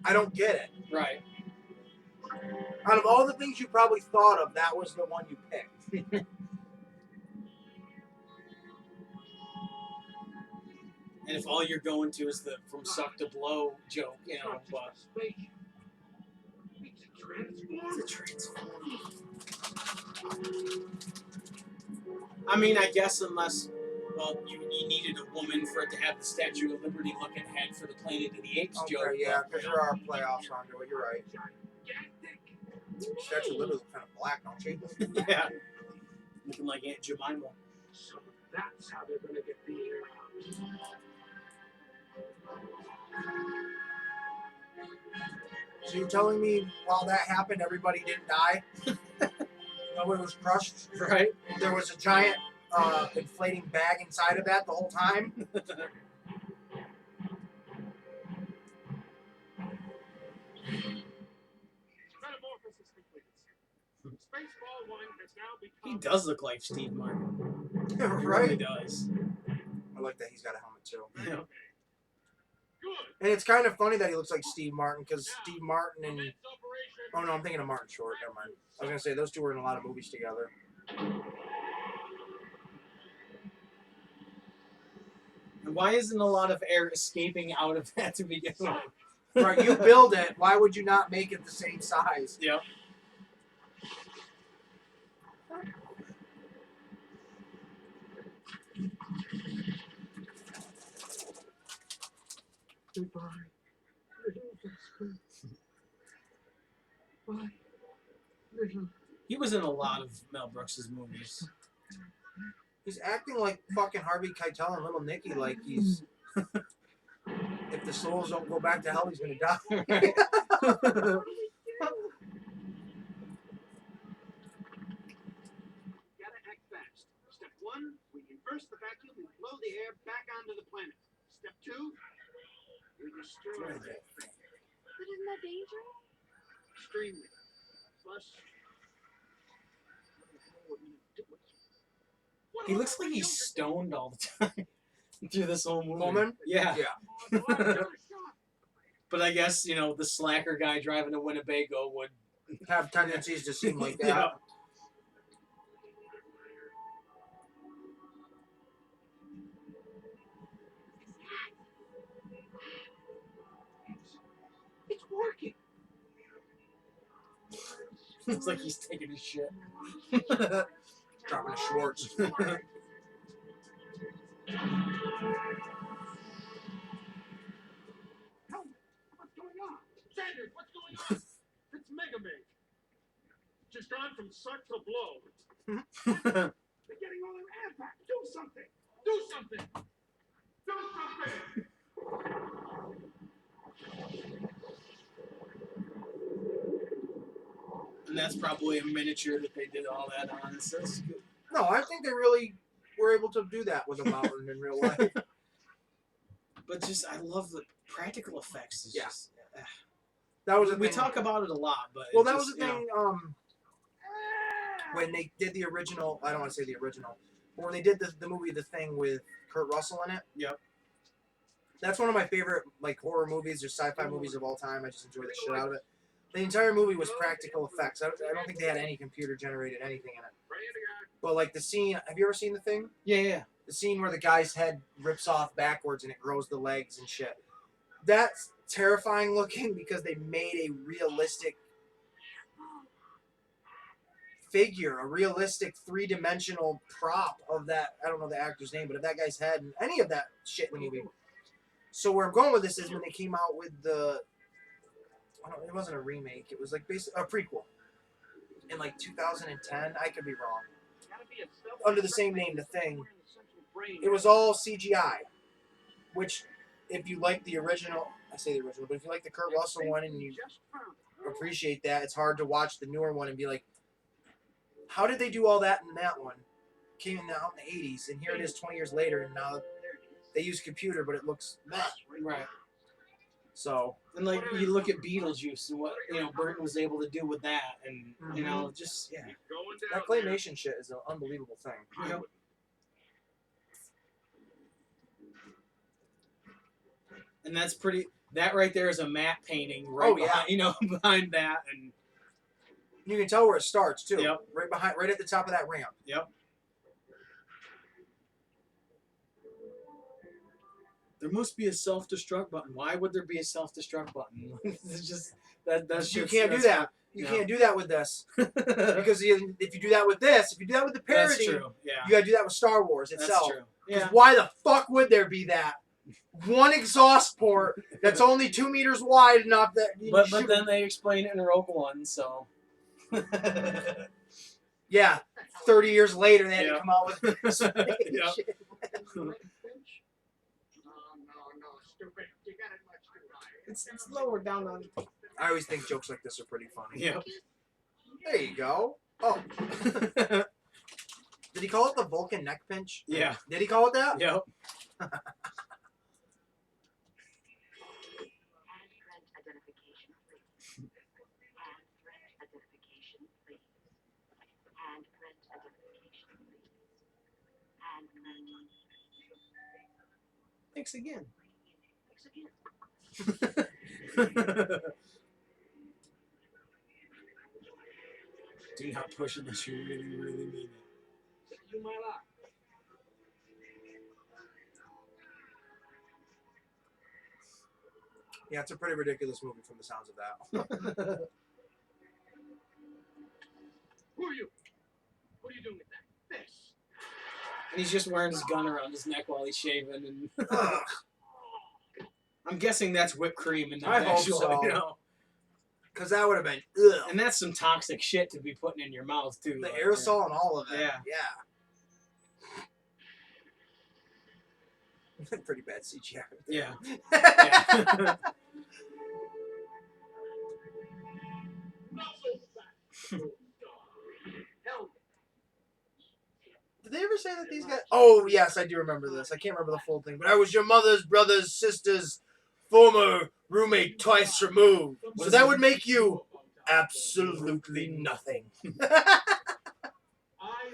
I don't get it. Right. Out of all the things you probably thought of, that was the one you picked. And if all you're going to is the from suck to blow joke, you know, but Spaceship. It's a transformer. it's a transformer. I mean, I guess unless, well, you needed a woman for it to have the Statue of Liberty looking head for the Planet of the Apes joke. Okay, yeah, but, because you there know. are playoffs onto it. You're right. Statue of Liberty looks kind of black, don't she? Yeah. Looking like Aunt Jemima. So that's how they're gonna get the air out. So you're telling me while that happened, everybody didn't die? Nobody was crushed? Right? There was a giant inflating bag inside of that the whole time? Metamorphosis completed. Spaceball 1 has now become... He does look like Steve Martin. He really Right? does. I like that he's got a helmet too. Yeah. Good. And it's kind of funny that he looks like Steve Martin because Steve Martin and... Commence operation. Oh no, I'm thinking of Martin Short. Never mind. I was going to say, those two were in a lot of movies together. And why isn't a lot of air escaping out of that to begin with? Right, you build it. Why would you not make it the same size? Yep. Goodbye, little Jessica. Bye, little... He was in a lot of Mel Brooks' movies. He's acting like fucking Harvey Keitel and Little Nicky, like he's... if the souls don't go back to hell, he's going to die. Gotta act fast. Step 1, we inverse the vacuum and blow the air back onto the planet. Step 2, you destroy that thing. But isn't that dangerous? Extremely. Plus, what the hell would we do with you? What He about looks all like the he's children? stoned all the time through this whole movie. Coleman? Yeah. Yeah. Oh, the last shot. But I guess, you know, the slacker guy driving to Winnebago would. Have tendencies to seem like that. Yeah. It's working. It's like he's taking his shit. Dropping a Schwartz. What's going on? Sanders, what's going on? It's Mega Man. Just gone from suck to blow. They're getting all their air back. Do something. Do something. Do something. And that's probably a miniature that they did all that on. It says, No, I think they really were able to do that with a mountain in real life. but just, I love the practical effects. It's Yeah. just, That was the we thing. talk about it a lot, but Well, it that just, was the thing. When they did the original, I don't want to say the original, but when they did the movie The Thing with Kurt Russell in it. Yep. That's one of my favorite like horror movies or sci-fi movies of all time. I just enjoy the shit out of it. The entire movie was practical effects. I don't think they had any computer generated anything in it. But like the scene, have you ever seen The Thing? Yeah. The scene where the guy's head rips off backwards and it grows the legs and shit. That's terrifying looking because they made a realistic figure, a realistic three-dimensional prop of that. I don't know the actor's name, but of that guy's head and any of that shit in the movie. So where I'm going with this is when they came out with the, it wasn't a remake. It was like basically a prequel in like 2010. I could be wrong. Under the same name, The Thing. It was all CGI, which if you like the original, I say the original, but if you like the Kurt Russell one and you appreciate that, it's hard to watch the newer one and be like, how did they do all that in that one? Came out in the 80s, and here it is 20 years later, and now they use computer, but it looks meh. Right. So, And like you look at Beetlejuice and what Burton was able to do with that, and just that claymation shit is an unbelievable thing. Yep. And that's pretty. That right there is a matte painting, right? Oh, yeah. Behind, behind that, and You can tell where it starts too. Yep. Right at the top of that ramp. Yep. There must be a self-destruct button. Why would there be a self-destruct button? It's just that's You just, can't do that. You can't do that with this because if you do that with this, if you do that with the parody, That's true. Yeah. you gotta do that with Star Wars itself. That's true. 'Cause Yeah. why the fuck would there be that? One exhaust port that's only 2 meters wide enough that you But shoot- then they explain it in Rogue One, so. yeah, 30 years later they had Yeah. to come out with this. Yeah. shit. No, stupid. You got it much too high. It's lower down on. I always think jokes like this are pretty funny. Yeah. There you go. Oh, did he call it the Vulcan neck pinch? Yeah. Did he call it that? Yep. Handprint identification, please. Handprint identification, please. Handprint identification, please. Handprint. Thanks again. Thanks again. Do not push unless you really, really mean it. You my luck. Yeah, it's a pretty ridiculous movie from the sounds of that. Who are you? What are you doing with that? This. And he's just wearing his gun around his neck while he's shaving, and Ugh. I'm guessing that's whipped cream and not I hope actual, so. Because that would have been ugh. And that's some toxic shit to be putting in your mouth too. The like, aerosol and all of it. Yeah. Yeah. Pretty bad CGI. Yeah. Yeah. Not so fast. Hell. Did they ever say that these guys? Oh yes, I do remember this. I can't remember the full thing, but I was your mother's brother's sister's former roommate twice removed. So that would make you absolutely nothing. I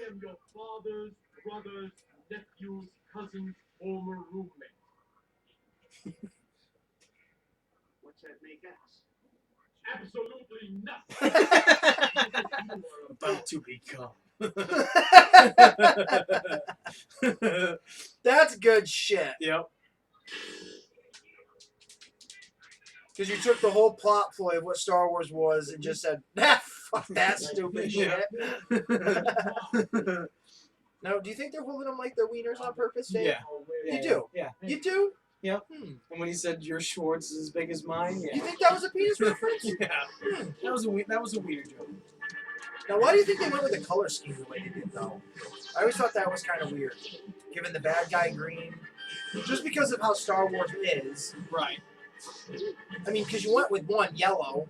am your father's brother's nephew's cousin's former roommate. What's that make us? Absolutely nothing. About to become. That's good shit. Yep. Because you took the whole plot ploy of what Star Wars was and just said, fuck that stupid shit. Now, do you think they're holding them like their wieners on purpose, Dave? Yeah. You do? Yeah. You do? Yep. Hmm. And when he said your Schwartz is as big as mine, You yeah. think that was a penis reference? Yeah. That was a weird joke. Now, why do you think they went with the color scheme the way they did, though? I always thought that was kind of weird. Giving the bad guy green. Just because of how Star Wars is. Right. I mean, because you went with one yellow.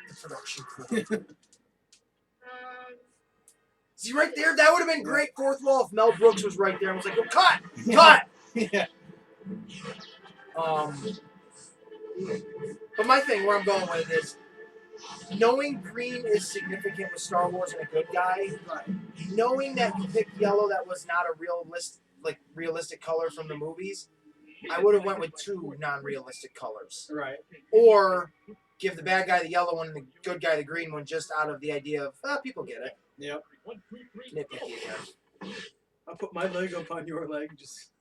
The production crew. See, right there, that would have been great fourth wall if Mel Brooks was right there and was like, oh, cut! Cut! Yeah. But my thing, where I'm going with is, knowing green is significant with Star Wars and a good guy, knowing that you picked yellow that was not a realistic color from the movies, I would have went with two non-realistic colors. Right. Or give the bad guy the yellow one and the good guy the green one, just out of the idea of, people get it. Yep. Nitpicky again. I'll put my leg up on your leg. Just.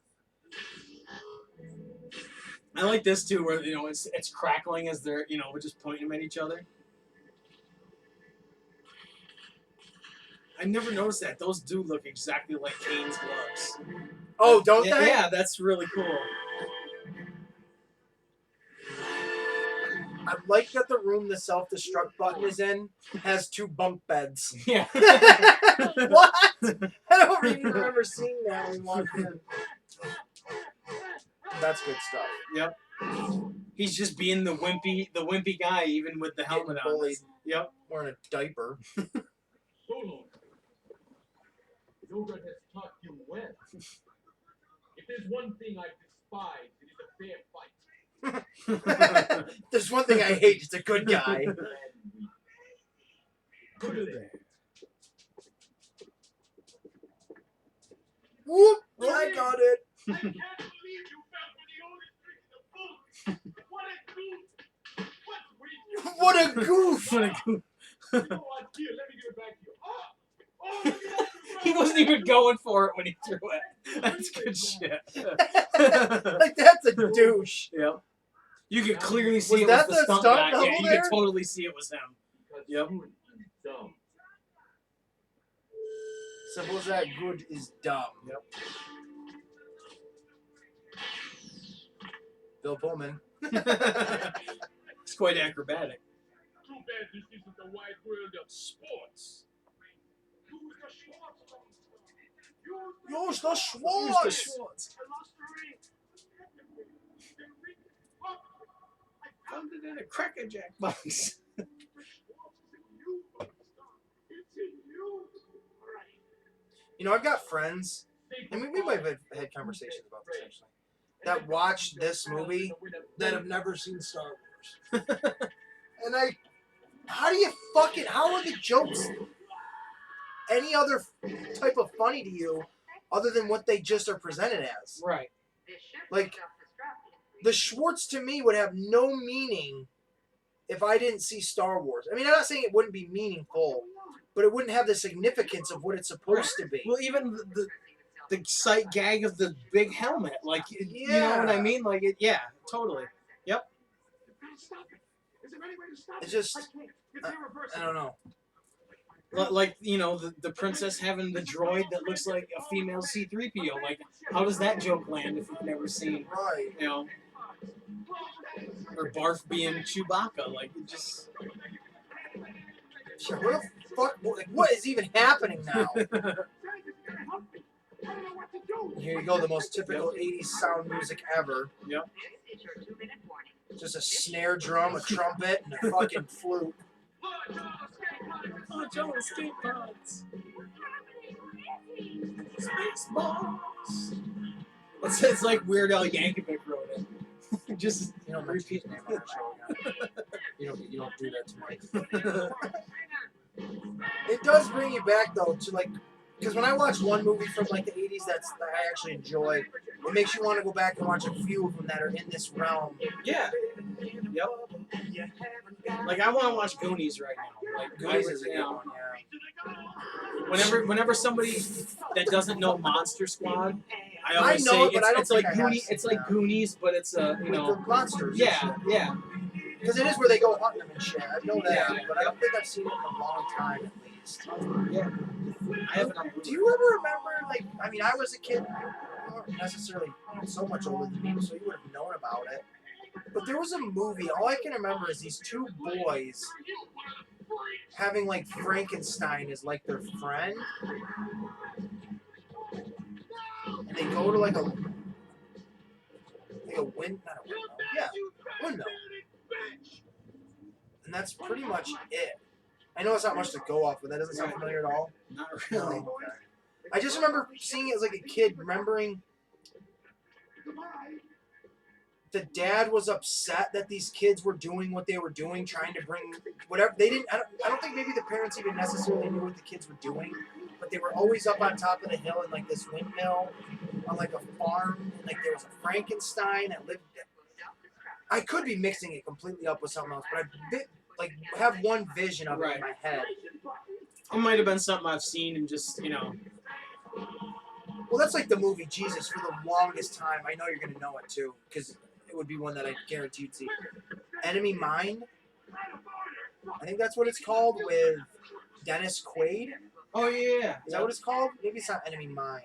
I like this too, where it's crackling as they're we're just pointing them at each other. I never noticed that. Those do look exactly like Kane's gloves. Oh, don't they? Yeah, that's really cool. I like that the room the self-destruct button is in has two bunk beds. Yeah. What? I don't even remember seeing that when we walked in. That's good stuff. Yep. He's just being the wimpy guy, even with the helmet on. Bullied. Yep. Wearing a diaper. Solo. Yoga has taught you well. If there's one thing I despise, it is a fair fight. There's one thing I hate, it's a good guy. Good at that. Whoop! I got it. I can't believe you fell for the oldest trick in the book. What a goof! What a goof! What a goof. You know what? Here, let me give it back to you. Oh, look at that. He wasn't even going for it when he threw it. That's good shit. Like, that's a douche. Yep. You could clearly see it that was the the stunt stunt guy. double Yeah, you there? could totally see it was him. Because Yep. good is dumb. Simple as that. Good is dumb. Yep. Bill Pullman. It's quite acrobatic. Too bad this isn't the wide world of sports. Use the Schwartz. Use the Who's the Schwartz! Schwartz? I lost the ring. Found it in a Cracker Jack box. It's in you. All right. You know, I've got friends, and we might have had conversations about this actually, that watch this movie that have never seen Star Wars. And how are the jokes any other type of funny to you other than what they just are presented as? Right. Like, the Schwartz to me would have no meaning if I didn't see Star Wars. I mean, I'm not saying it wouldn't be meaningful, but it wouldn't have the significance of what it's supposed to be. Well, even the sight gag of the big helmet, like you know what I mean? Like yeah, totally. Yep. Stop it. Is there any way to stop It's it? just, I can't. It's irreversible. I don't know. Like the princess having the droid that looks like a female C-3PO. Like, how does that joke land if you've never seen, Right. or Barf being Chewbacca? Like, it just. Shit, what the fuck? What is even happening now? Here you go, the most typical 80s sound music ever. Yep. Just a snare drum, a trumpet, and a fucking flute. Oh, Joe, skate pods. Spaceballs. It's like Weird Al Yankovic wrote it. Just You don't mention his name on the show again. You don't do that to me. It does bring you back though to like, because when I watch one movie from like the 80s that I actually enjoy, it makes you want to go back and watch a few of them that are in this realm. Yeah. Yep. Like I want to watch Goonies right now. Like Goonies is a good one, yeah. Whenever somebody that doesn't know Monster Squad, I always know say it, but I don't it's like think I have Goonies. seen It's like that. Goonies, but it's you With know. the monsters. Yeah, yeah. Because it is where they go hunting them and shit. I know that, Yeah. but I don't think I've seen it in a long time at least. Yeah. I have it on Do you ever remember, like, I mean, I was a kid, you weren't necessarily so much older than me, so you would have known about it. But there was a movie, all I can remember is these two boys having, like, Frankenstein as, like, their friend. And they go to, like a windmill. And that's pretty much it. I know it's not much to go off, but that doesn't sound familiar at all. Not really. No. Okay. I just remember seeing it as like a kid, remembering the dad was upset that these kids were doing what they were doing, trying to bring whatever they didn't. I don't think maybe the parents even necessarily knew what the kids were doing, but they were always up on top of the hill in like this windmill on like a farm, and like there was a Frankenstein that lived. I could be mixing it completely up with something else, but I have one vision of it in my head. It might have been something I've seen and just, you know. Well, that's like the movie Jesus for the longest time. I know you're going to know it too, because it would be one that I guarantee you'd see. Enemy Mine. I think that's what it's called with Dennis Quaid. Oh, yeah. Is that what it's called? Maybe it's not Enemy Mine.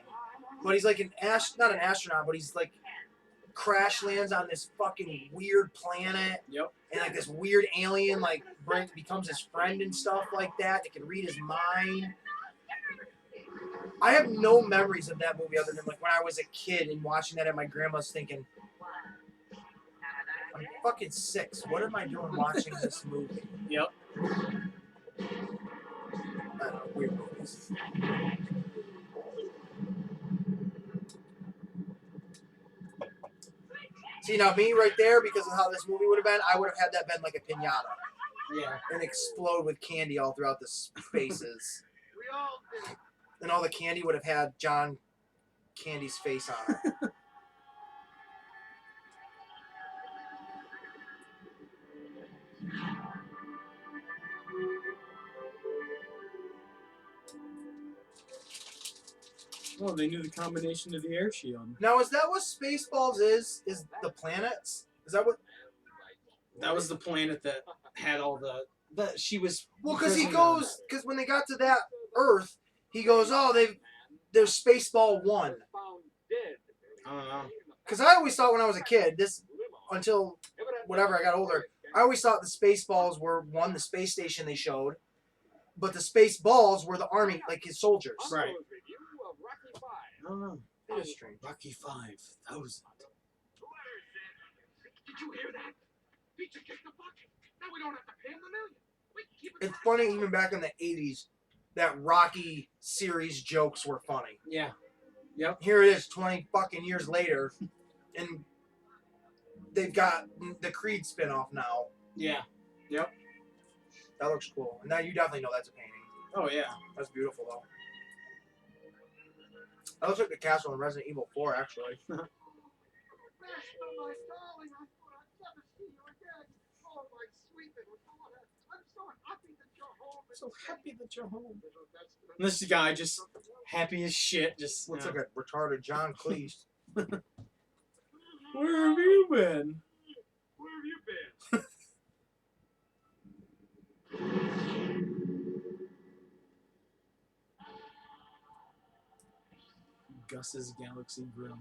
But he's like not an astronaut, but he's like crash lands on this fucking weird planet. Yep. And like this weird alien like becomes his friend and stuff like that. It can read his mind. I have no memories of that movie other than like when I was a kid and watching that at my grandma's thinking, I'm fucking 6. What am I doing watching this movie? Yep. I don't know, weird movies. See, now me right there, because of how this movie would have been, I would have had that been like a piñata. Yeah. And explode with candy all throughout the spaces. And all the candy would have had John Candy's face on it. Oh, they knew the combination of the air shield. Now, is that what Spaceballs is? Is the planets? Is that what? That was the planet that had all the she was. Well, because he imprisoned on. goes, because when they got to that Earth, he goes, oh, there's Spaceball 1. I don't know. Because I always thought when I was a kid, until whatever I got older, I always thought the Spaceballs were the space station they showed, but the Spaceballs were the army, like his soldiers. Right. I don't know. It is strange. Rocky 5,000. Did you hear that? Pizza kicked the bucket. Now we don't have to pay him the million. We can keep it. It's funny, even back in the 80s, that Rocky series jokes were funny. Yeah. Yep. Here it is 20 fucking years later, and they've got the Creed spinoff now. Yeah. Yep. That looks cool. And now you definitely know that's a painting. Oh, yeah. That's beautiful, though. That looks like the castle in Resident Evil 4, actually. Master, my darling, I thought I'd never see you again. Oh, my sweet little daughter. I'm so happy that you're home. So happy that you're home. And this guy just happy as shit. Just Looks like a retarded John Cleese. Where have you been? Where have you been? Gus's Galaxy Grill.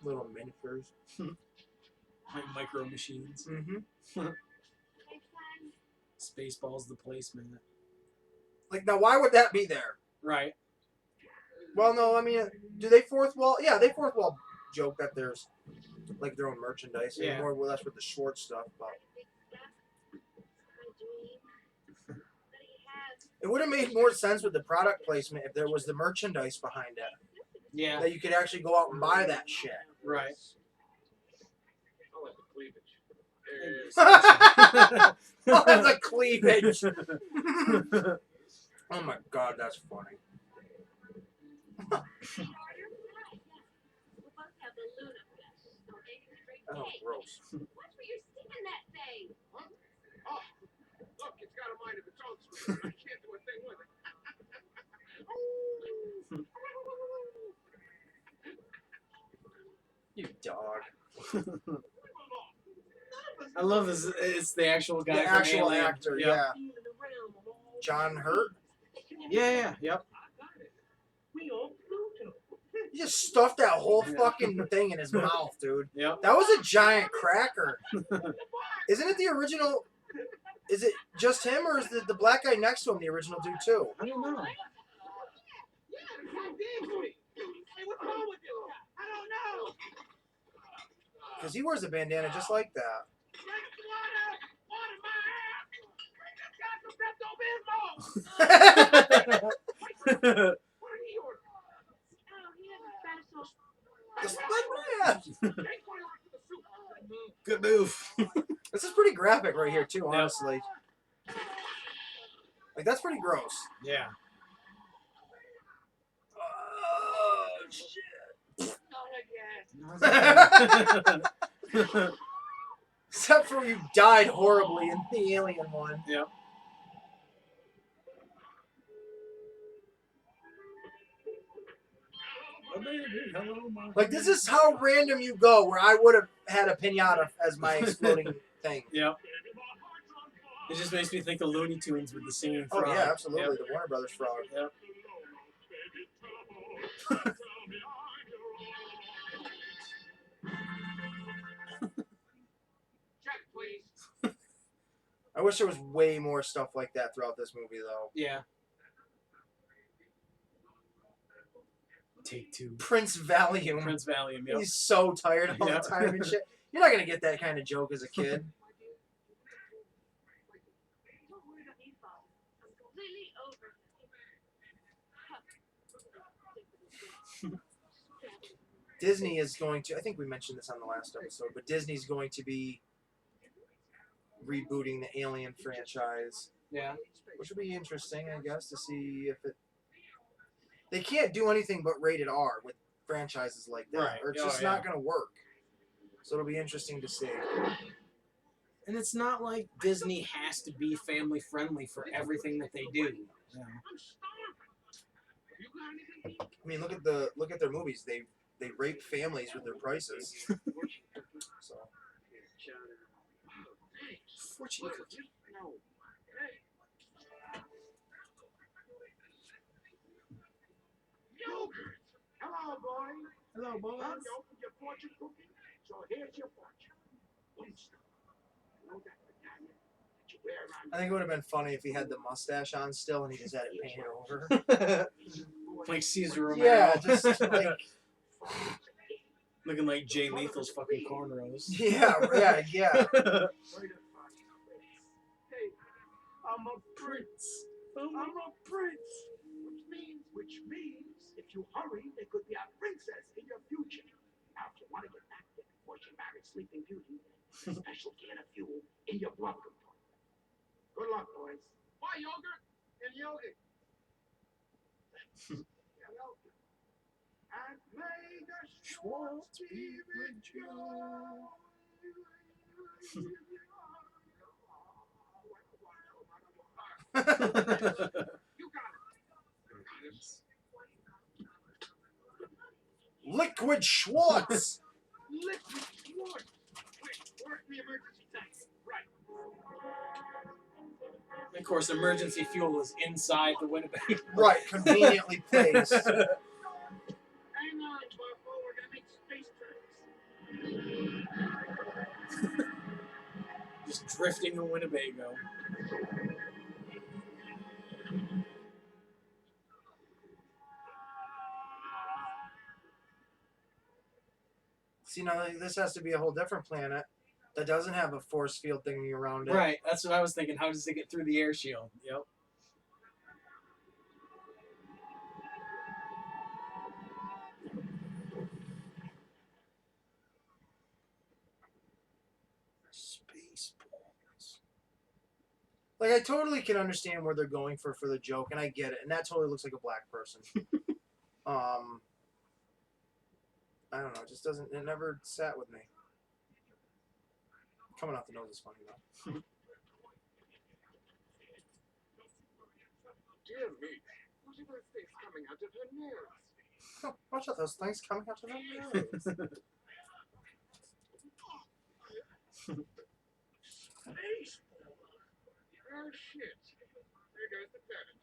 Little miniatures. Like micro machines. Mm-hmm. Spaceballs the placemat. Like, now, why would that be there? Right. Well, no, I mean, do they fourth wall? Yeah, they fourth wall joke that there's, like, their own merchandise. Yeah. More or less with the Schwartz stuff, but... It would have made more sense with the product placement if there was the merchandise behind it. Yeah. that you could actually go out and buy that shit. Right. I like the cleavage. Oh, that's a cleavage. Oh my god, that's funny. We'll both have the Luna flesh. So maybe we bring Oh, cake. gross. Watch where you're sticking that thing. Huh? Oh, look, it's got a mind of its own, sweetheart. I can't do a thing with it. You dog. I love this. It's the actual guy. The from actual Alien. actor, Yep. yeah. John Hurt. Yeah. Yep. We all Pluto. He just stuffed that whole fucking thing in his mouth, dude. Yep. That was a giant cracker. Isn't it the original? Is it just him, or is the black guy next to him the original dude too? I don't know. Hey, what's wrong with you? I don't know. Because he wears a bandana just like that. Drink water. Water, my ass. Got some Pepto-Bismol. What did he order? Oh, he has a special. Just like that. Take one out to the soup. Good move. This is pretty graphic right here too, honestly. Like that's pretty gross. Yeah. Oh shit. Not again. Except for you died horribly in the alien one. Yep. Like this is how random you go. Where I would have had a pinata as my exploding thing. Yep. It just makes me think of Looney Tunes with the singing Oh frog. yeah, absolutely. Yep. The Warner Brothers frog. Yep. Check, please. I wish there was way more stuff like that throughout this movie, though. Yeah. Take two. Prince Valium. Prince Valium. Yep. He's so tired all Yeah. the time and shit. You're not gonna get that kind of joke as a kid. Don't worry about these balls. I'm completely over. Disney is going to. I think we mentioned this on the last episode, but Disney's going to be rebooting the Alien franchise, Yeah. which would be interesting, I guess, to see if it. They can't do anything but rated R with franchises like that, Right. or it's Oh, just yeah. not going to work. So it'll be interesting to see. And it's not like Disney has to be family friendly for everything that they do. You know? I'm starving. You got anything? I mean, look at their movies. They rape families with their prices. So Fortune cookie. No. Hey. Yogurt. Hello, boy. Hello, Time boys. to open your fortune cookie. So here's your fortune. Winston. You know that medallion that you wear around I think it would have been funny if he had the mustache on still and he just had it painted over. Like Caesar Romero. Yeah, just like Looking like Jay Lethal's fucking cornrows. yeah. Hey, I'm a prince. I'm a prince. Which means, if you hurry, there could be a princess in your future. Now, if you want to get back there before she marries Sleeping Beauty, there's a special can of fuel in your blood compartment. Good luck, boys. Bye, yogurt and yogurt. And may the Schwartz be with you. You got it. Liquid Schwartz. Liquid Schwartz. Wait, where's the emergency tank? Right. Of course, emergency fuel is inside the Winnebago. Right, conveniently placed. Hang on, Buffalo. We're gonna make space trips. Just drifting a Winnebago. See, now this has to be a whole different planet that doesn't have a force field thingy around it. Right, that's what I was thinking. How does it get through the air shield? Yep. Spaceballs. Like, I totally can understand where they're going for the joke, and I get it. And that totally looks like a black person. I don't know. It just doesn't. It never sat with me. Coming off the nose is funny though. Dear me, what are those things coming out of her nose? Oh, watch out, those things coming out of their nose. Baseball. Oh shit. There goes the planet.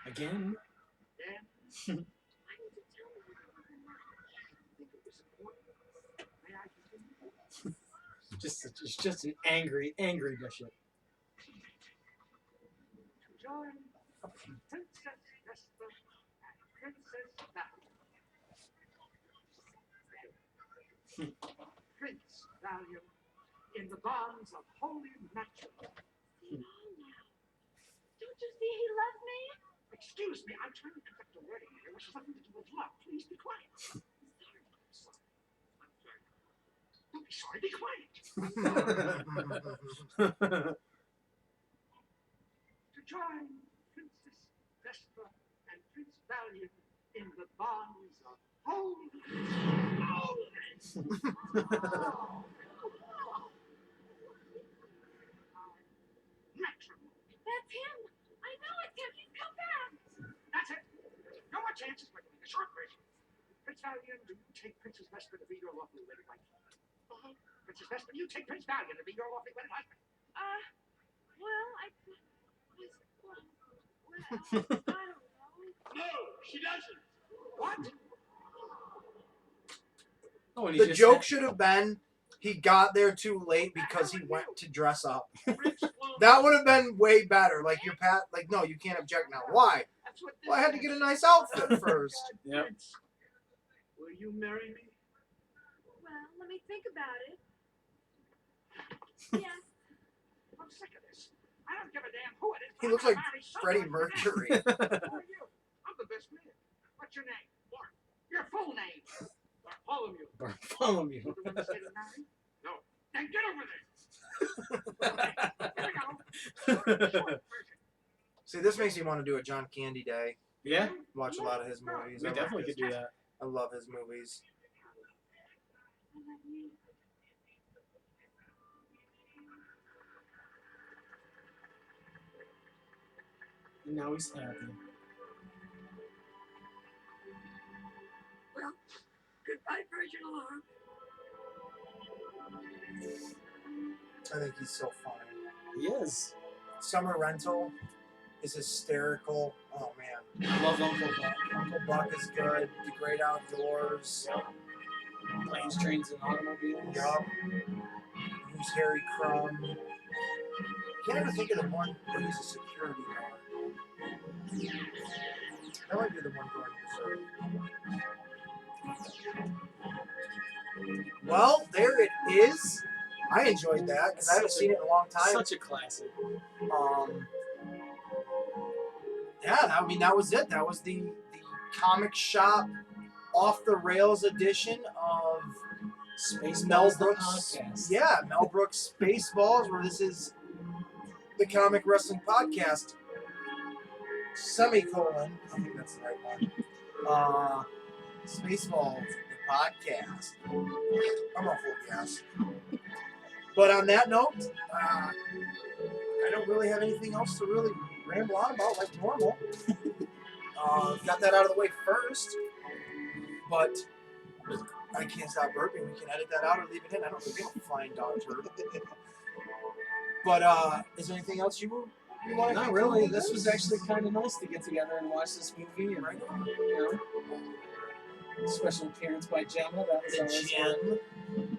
Again? It's just an angry bishop. Join Princess Vesper and Princess Valiant. Prince Valiant in the bonds of holy matrimony. Don't you see he loves me? Excuse me, I'm trying to conduct a wedding here, which has nothing to do with love. Please be quiet. I'm sorry. Don't be sorry, be quiet. To join Princess Vesper and Prince Valiant in the bonds of holy matrimony. That's him. I know it's him. He's come back. That's it. No more chances, but a short version. Prince Valiant, do you take Princess Vesper to be your lawfully wedded wife? Princess Vesper, you take Prince Valiant to be your lawfully wedded husband. Well, I don't know. No, she doesn't. What? Oh, and he The just joke said- should have been he got there too late because he went to dress up. Prince Sloan. That would have been way better. Like your pat, like no, you can't object now. Why? That's what this Well, I had to is. get a nice outfit first. Yep. Prince, will you marry me? Well, let me think about it. Yes. I'm sick of this. I don't give a damn who it is. but He I'm looks gonna like marry someone Freddie today. Mercury. Who are you? I'm the best man. What's your name? Mark. Your full name? Bartholomew. Bartholomew. You the one that's getting married? No. Then get over there. Here we go. Short version. See, this makes me want to do a John Candy day. Yeah, Watch a lot of his movies. we I love definitely his- could do that. I love his movies. I love you. And now he's happy. Well, goodbye, Virgin Alarm. I think he's so funny. He is. Summer Rental is hysterical. Oh man, I love Uncle Buck. Uncle Buck is good. The Great Outdoors. Planes, Trains, and Automobiles. Yup. Who's Harry Crumb? Can't ever think of the one where he's a security guard. That might be the one going berserk. Well, there it is. I enjoyed that because I haven't seen it in a long time. Such a classic. Yeah, I mean that was it. That was the comic shop off the rails edition of Spaceballs Mel the Brooks. podcast. Yeah, Mel Brooks Spaceballs, where this is the Comic Wrestling Podcast. Semicolon. I think that's the right one. Spaceballs, the podcast. I'm all full of gas. But on that note, I don't really have anything else to really ramble on about like normal. Got that out of the way first. But I can't stop burping. We can edit that out or leave it in. I don't think we have a flying dog turd. But is there anything else you want to Not really. This was actually kind of nice to get together and watch this movie. And, you know, special appearance by Gemma. That was always fun. Jen.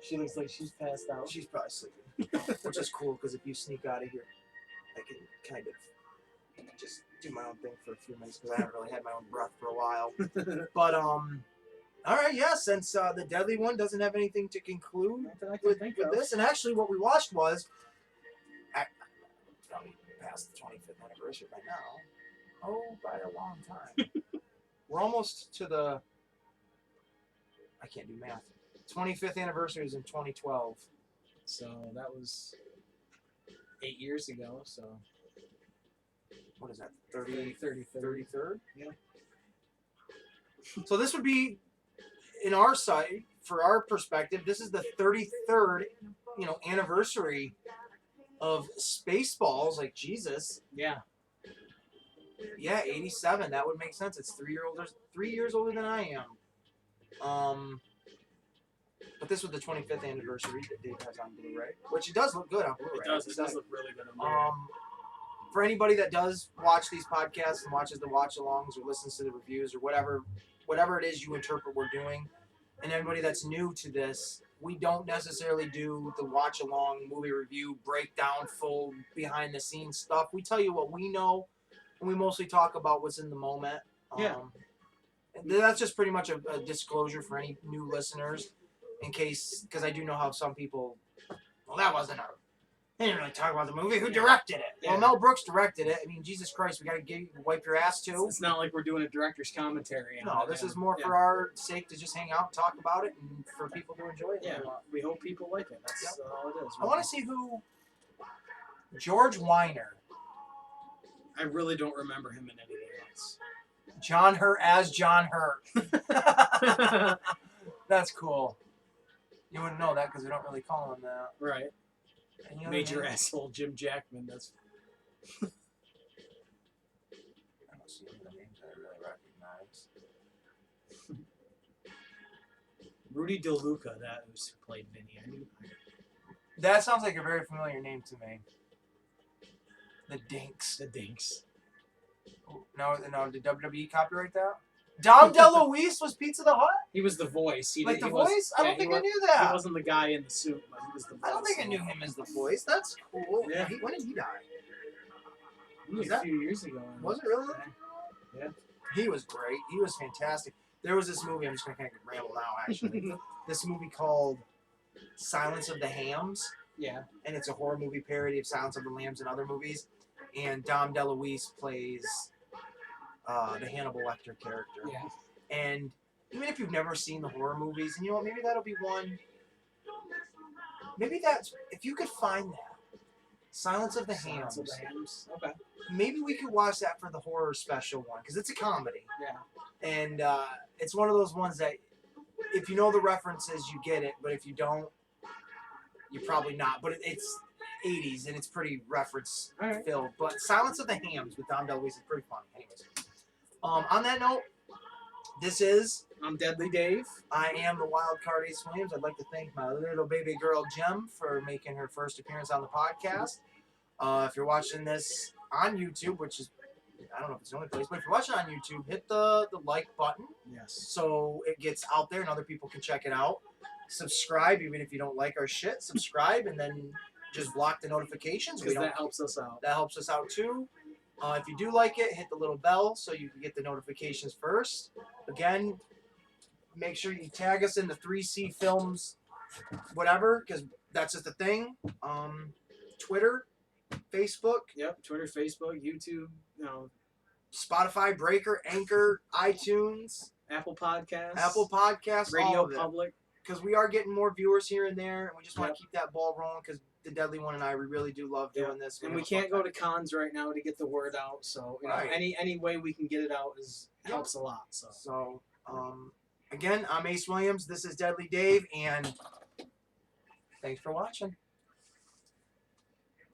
She looks like she's passed out. She's probably sleeping, which is cool because if you sneak out of here, I can kind of just do my own thing for a few minutes because I haven't really had my own breath for a while. But all right, yeah. Since the Deadly One doesn't have anything to conclude Not that I can with think with of. this, and actually what we watched was past the 25th anniversary by now. Oh, by a long time. We're almost to the. I can't do math. 25th anniversary is in 2012. So that was 8 years ago. So What is that? 33rd. Yeah. So this would be, in our side, for our perspective, this is the 33rd, anniversary of Spaceballs. Like Jesus. Yeah. Yeah, 87. That would make sense. It's 3 years older than I am. But this was the 25th anniversary that Dave has on Blu-ray, which it does look good on Blu-ray. It does. It does look really good on Blu-ray. For anybody that does watch these podcasts and watches the watch-alongs or listens to the reviews or whatever it is you interpret we're doing, and anybody that's new to this, we don't necessarily do the watch-along movie review breakdown, full behind-the-scenes stuff. We tell you what we know, and we mostly talk about what's in the moment. Yeah. That's just pretty much a disclosure for any new listeners, in case, because I do know how some people, well, that wasn't they didn't really talk about the movie. Who directed it? Yeah. Well, Mel Brooks directed it. I mean, Jesus Christ, we got to wipe your ass too. It's not like we're doing a director's commentary. On No, it, this man. is more for our sake to just hang out and talk about it and for people to enjoy it. Yeah, we hope people like it. That's all it is. I want to see who George Weiner, I really don't remember him in anything else. John Hurt as John Hurt. That's cool. You wouldn't know that because we don't really call him that. Right. And Major asshole Jim Jackman. That's. I don't see any of the names that I really recognize. Rudy DeLuca, that was who played Vinny. I knew. That sounds like a very familiar name to me. The Dinks. The Dinks. No, did WWE copyright that? Dom DeLuise was Pizza the Hut? He was the voice. He Like did, the he was- voice? I don't yeah, think he I was- knew He that. wasn't the guy in the suit, but he was the voice. I don't think I knew him as the voice. That's cool. Yeah. When did he die? Was that- a few years ago. Was it really? Yeah. He was great. He was fantastic. There was this movie, I'm just going to kind of ramble now, actually. This movie called Silence of the Hams. Yeah. And it's a horror movie parody of Silence of the Lambs and other movies. And Dom DeLuise plays the Hannibal Lecter character. Yeah. And even if you've never seen the horror movies, and you know what, maybe that'll be one. Maybe that's, if you could find that, Silence of the Silence Hams. of the Hams. Okay. Maybe we could watch that for the horror special one, because it's a comedy. Yeah. And it's one of those ones that, if you know the references, you get it, but if you don't, you're probably not. But it's 80s, and it's pretty reference-filled. But Silence of the Hams with Dom DeLuise is pretty funny. Anyways. On that note, this is... I'm Deadly Dave. I am the Wild Card Ace Williams. I'd like to thank my little baby girl, Jem, for making her first appearance on the podcast. If you're watching this on YouTube, which is, I don't know if it's the only place, but if you're watching on YouTube, hit the like button Yes. so it gets out there and other people can check it out. Subscribe, even if you don't like our shit. Subscribe, and then just block the notifications. Because that helps us out. That helps us out too. If you do like it, hit the little bell so you can get the notifications first. Again, make sure you tag us in the 3C Films, whatever, because that's just a thing. Twitter, Facebook, Yep. Twitter, Facebook, YouTube, Spotify, Breaker, Anchor, iTunes, Apple Podcasts, Apple Podcasts, Radio all of it. Public. Because we are getting more viewers here and there, and we just want Yep. to keep that ball rolling because the Deadly One and I, we really do love doing this. And we can't go to cons right now to get the word out, so Right. any way we can get it out helps a lot. So So, again, I'm Ace Williams. This is Deadly Dave, and thanks for watching.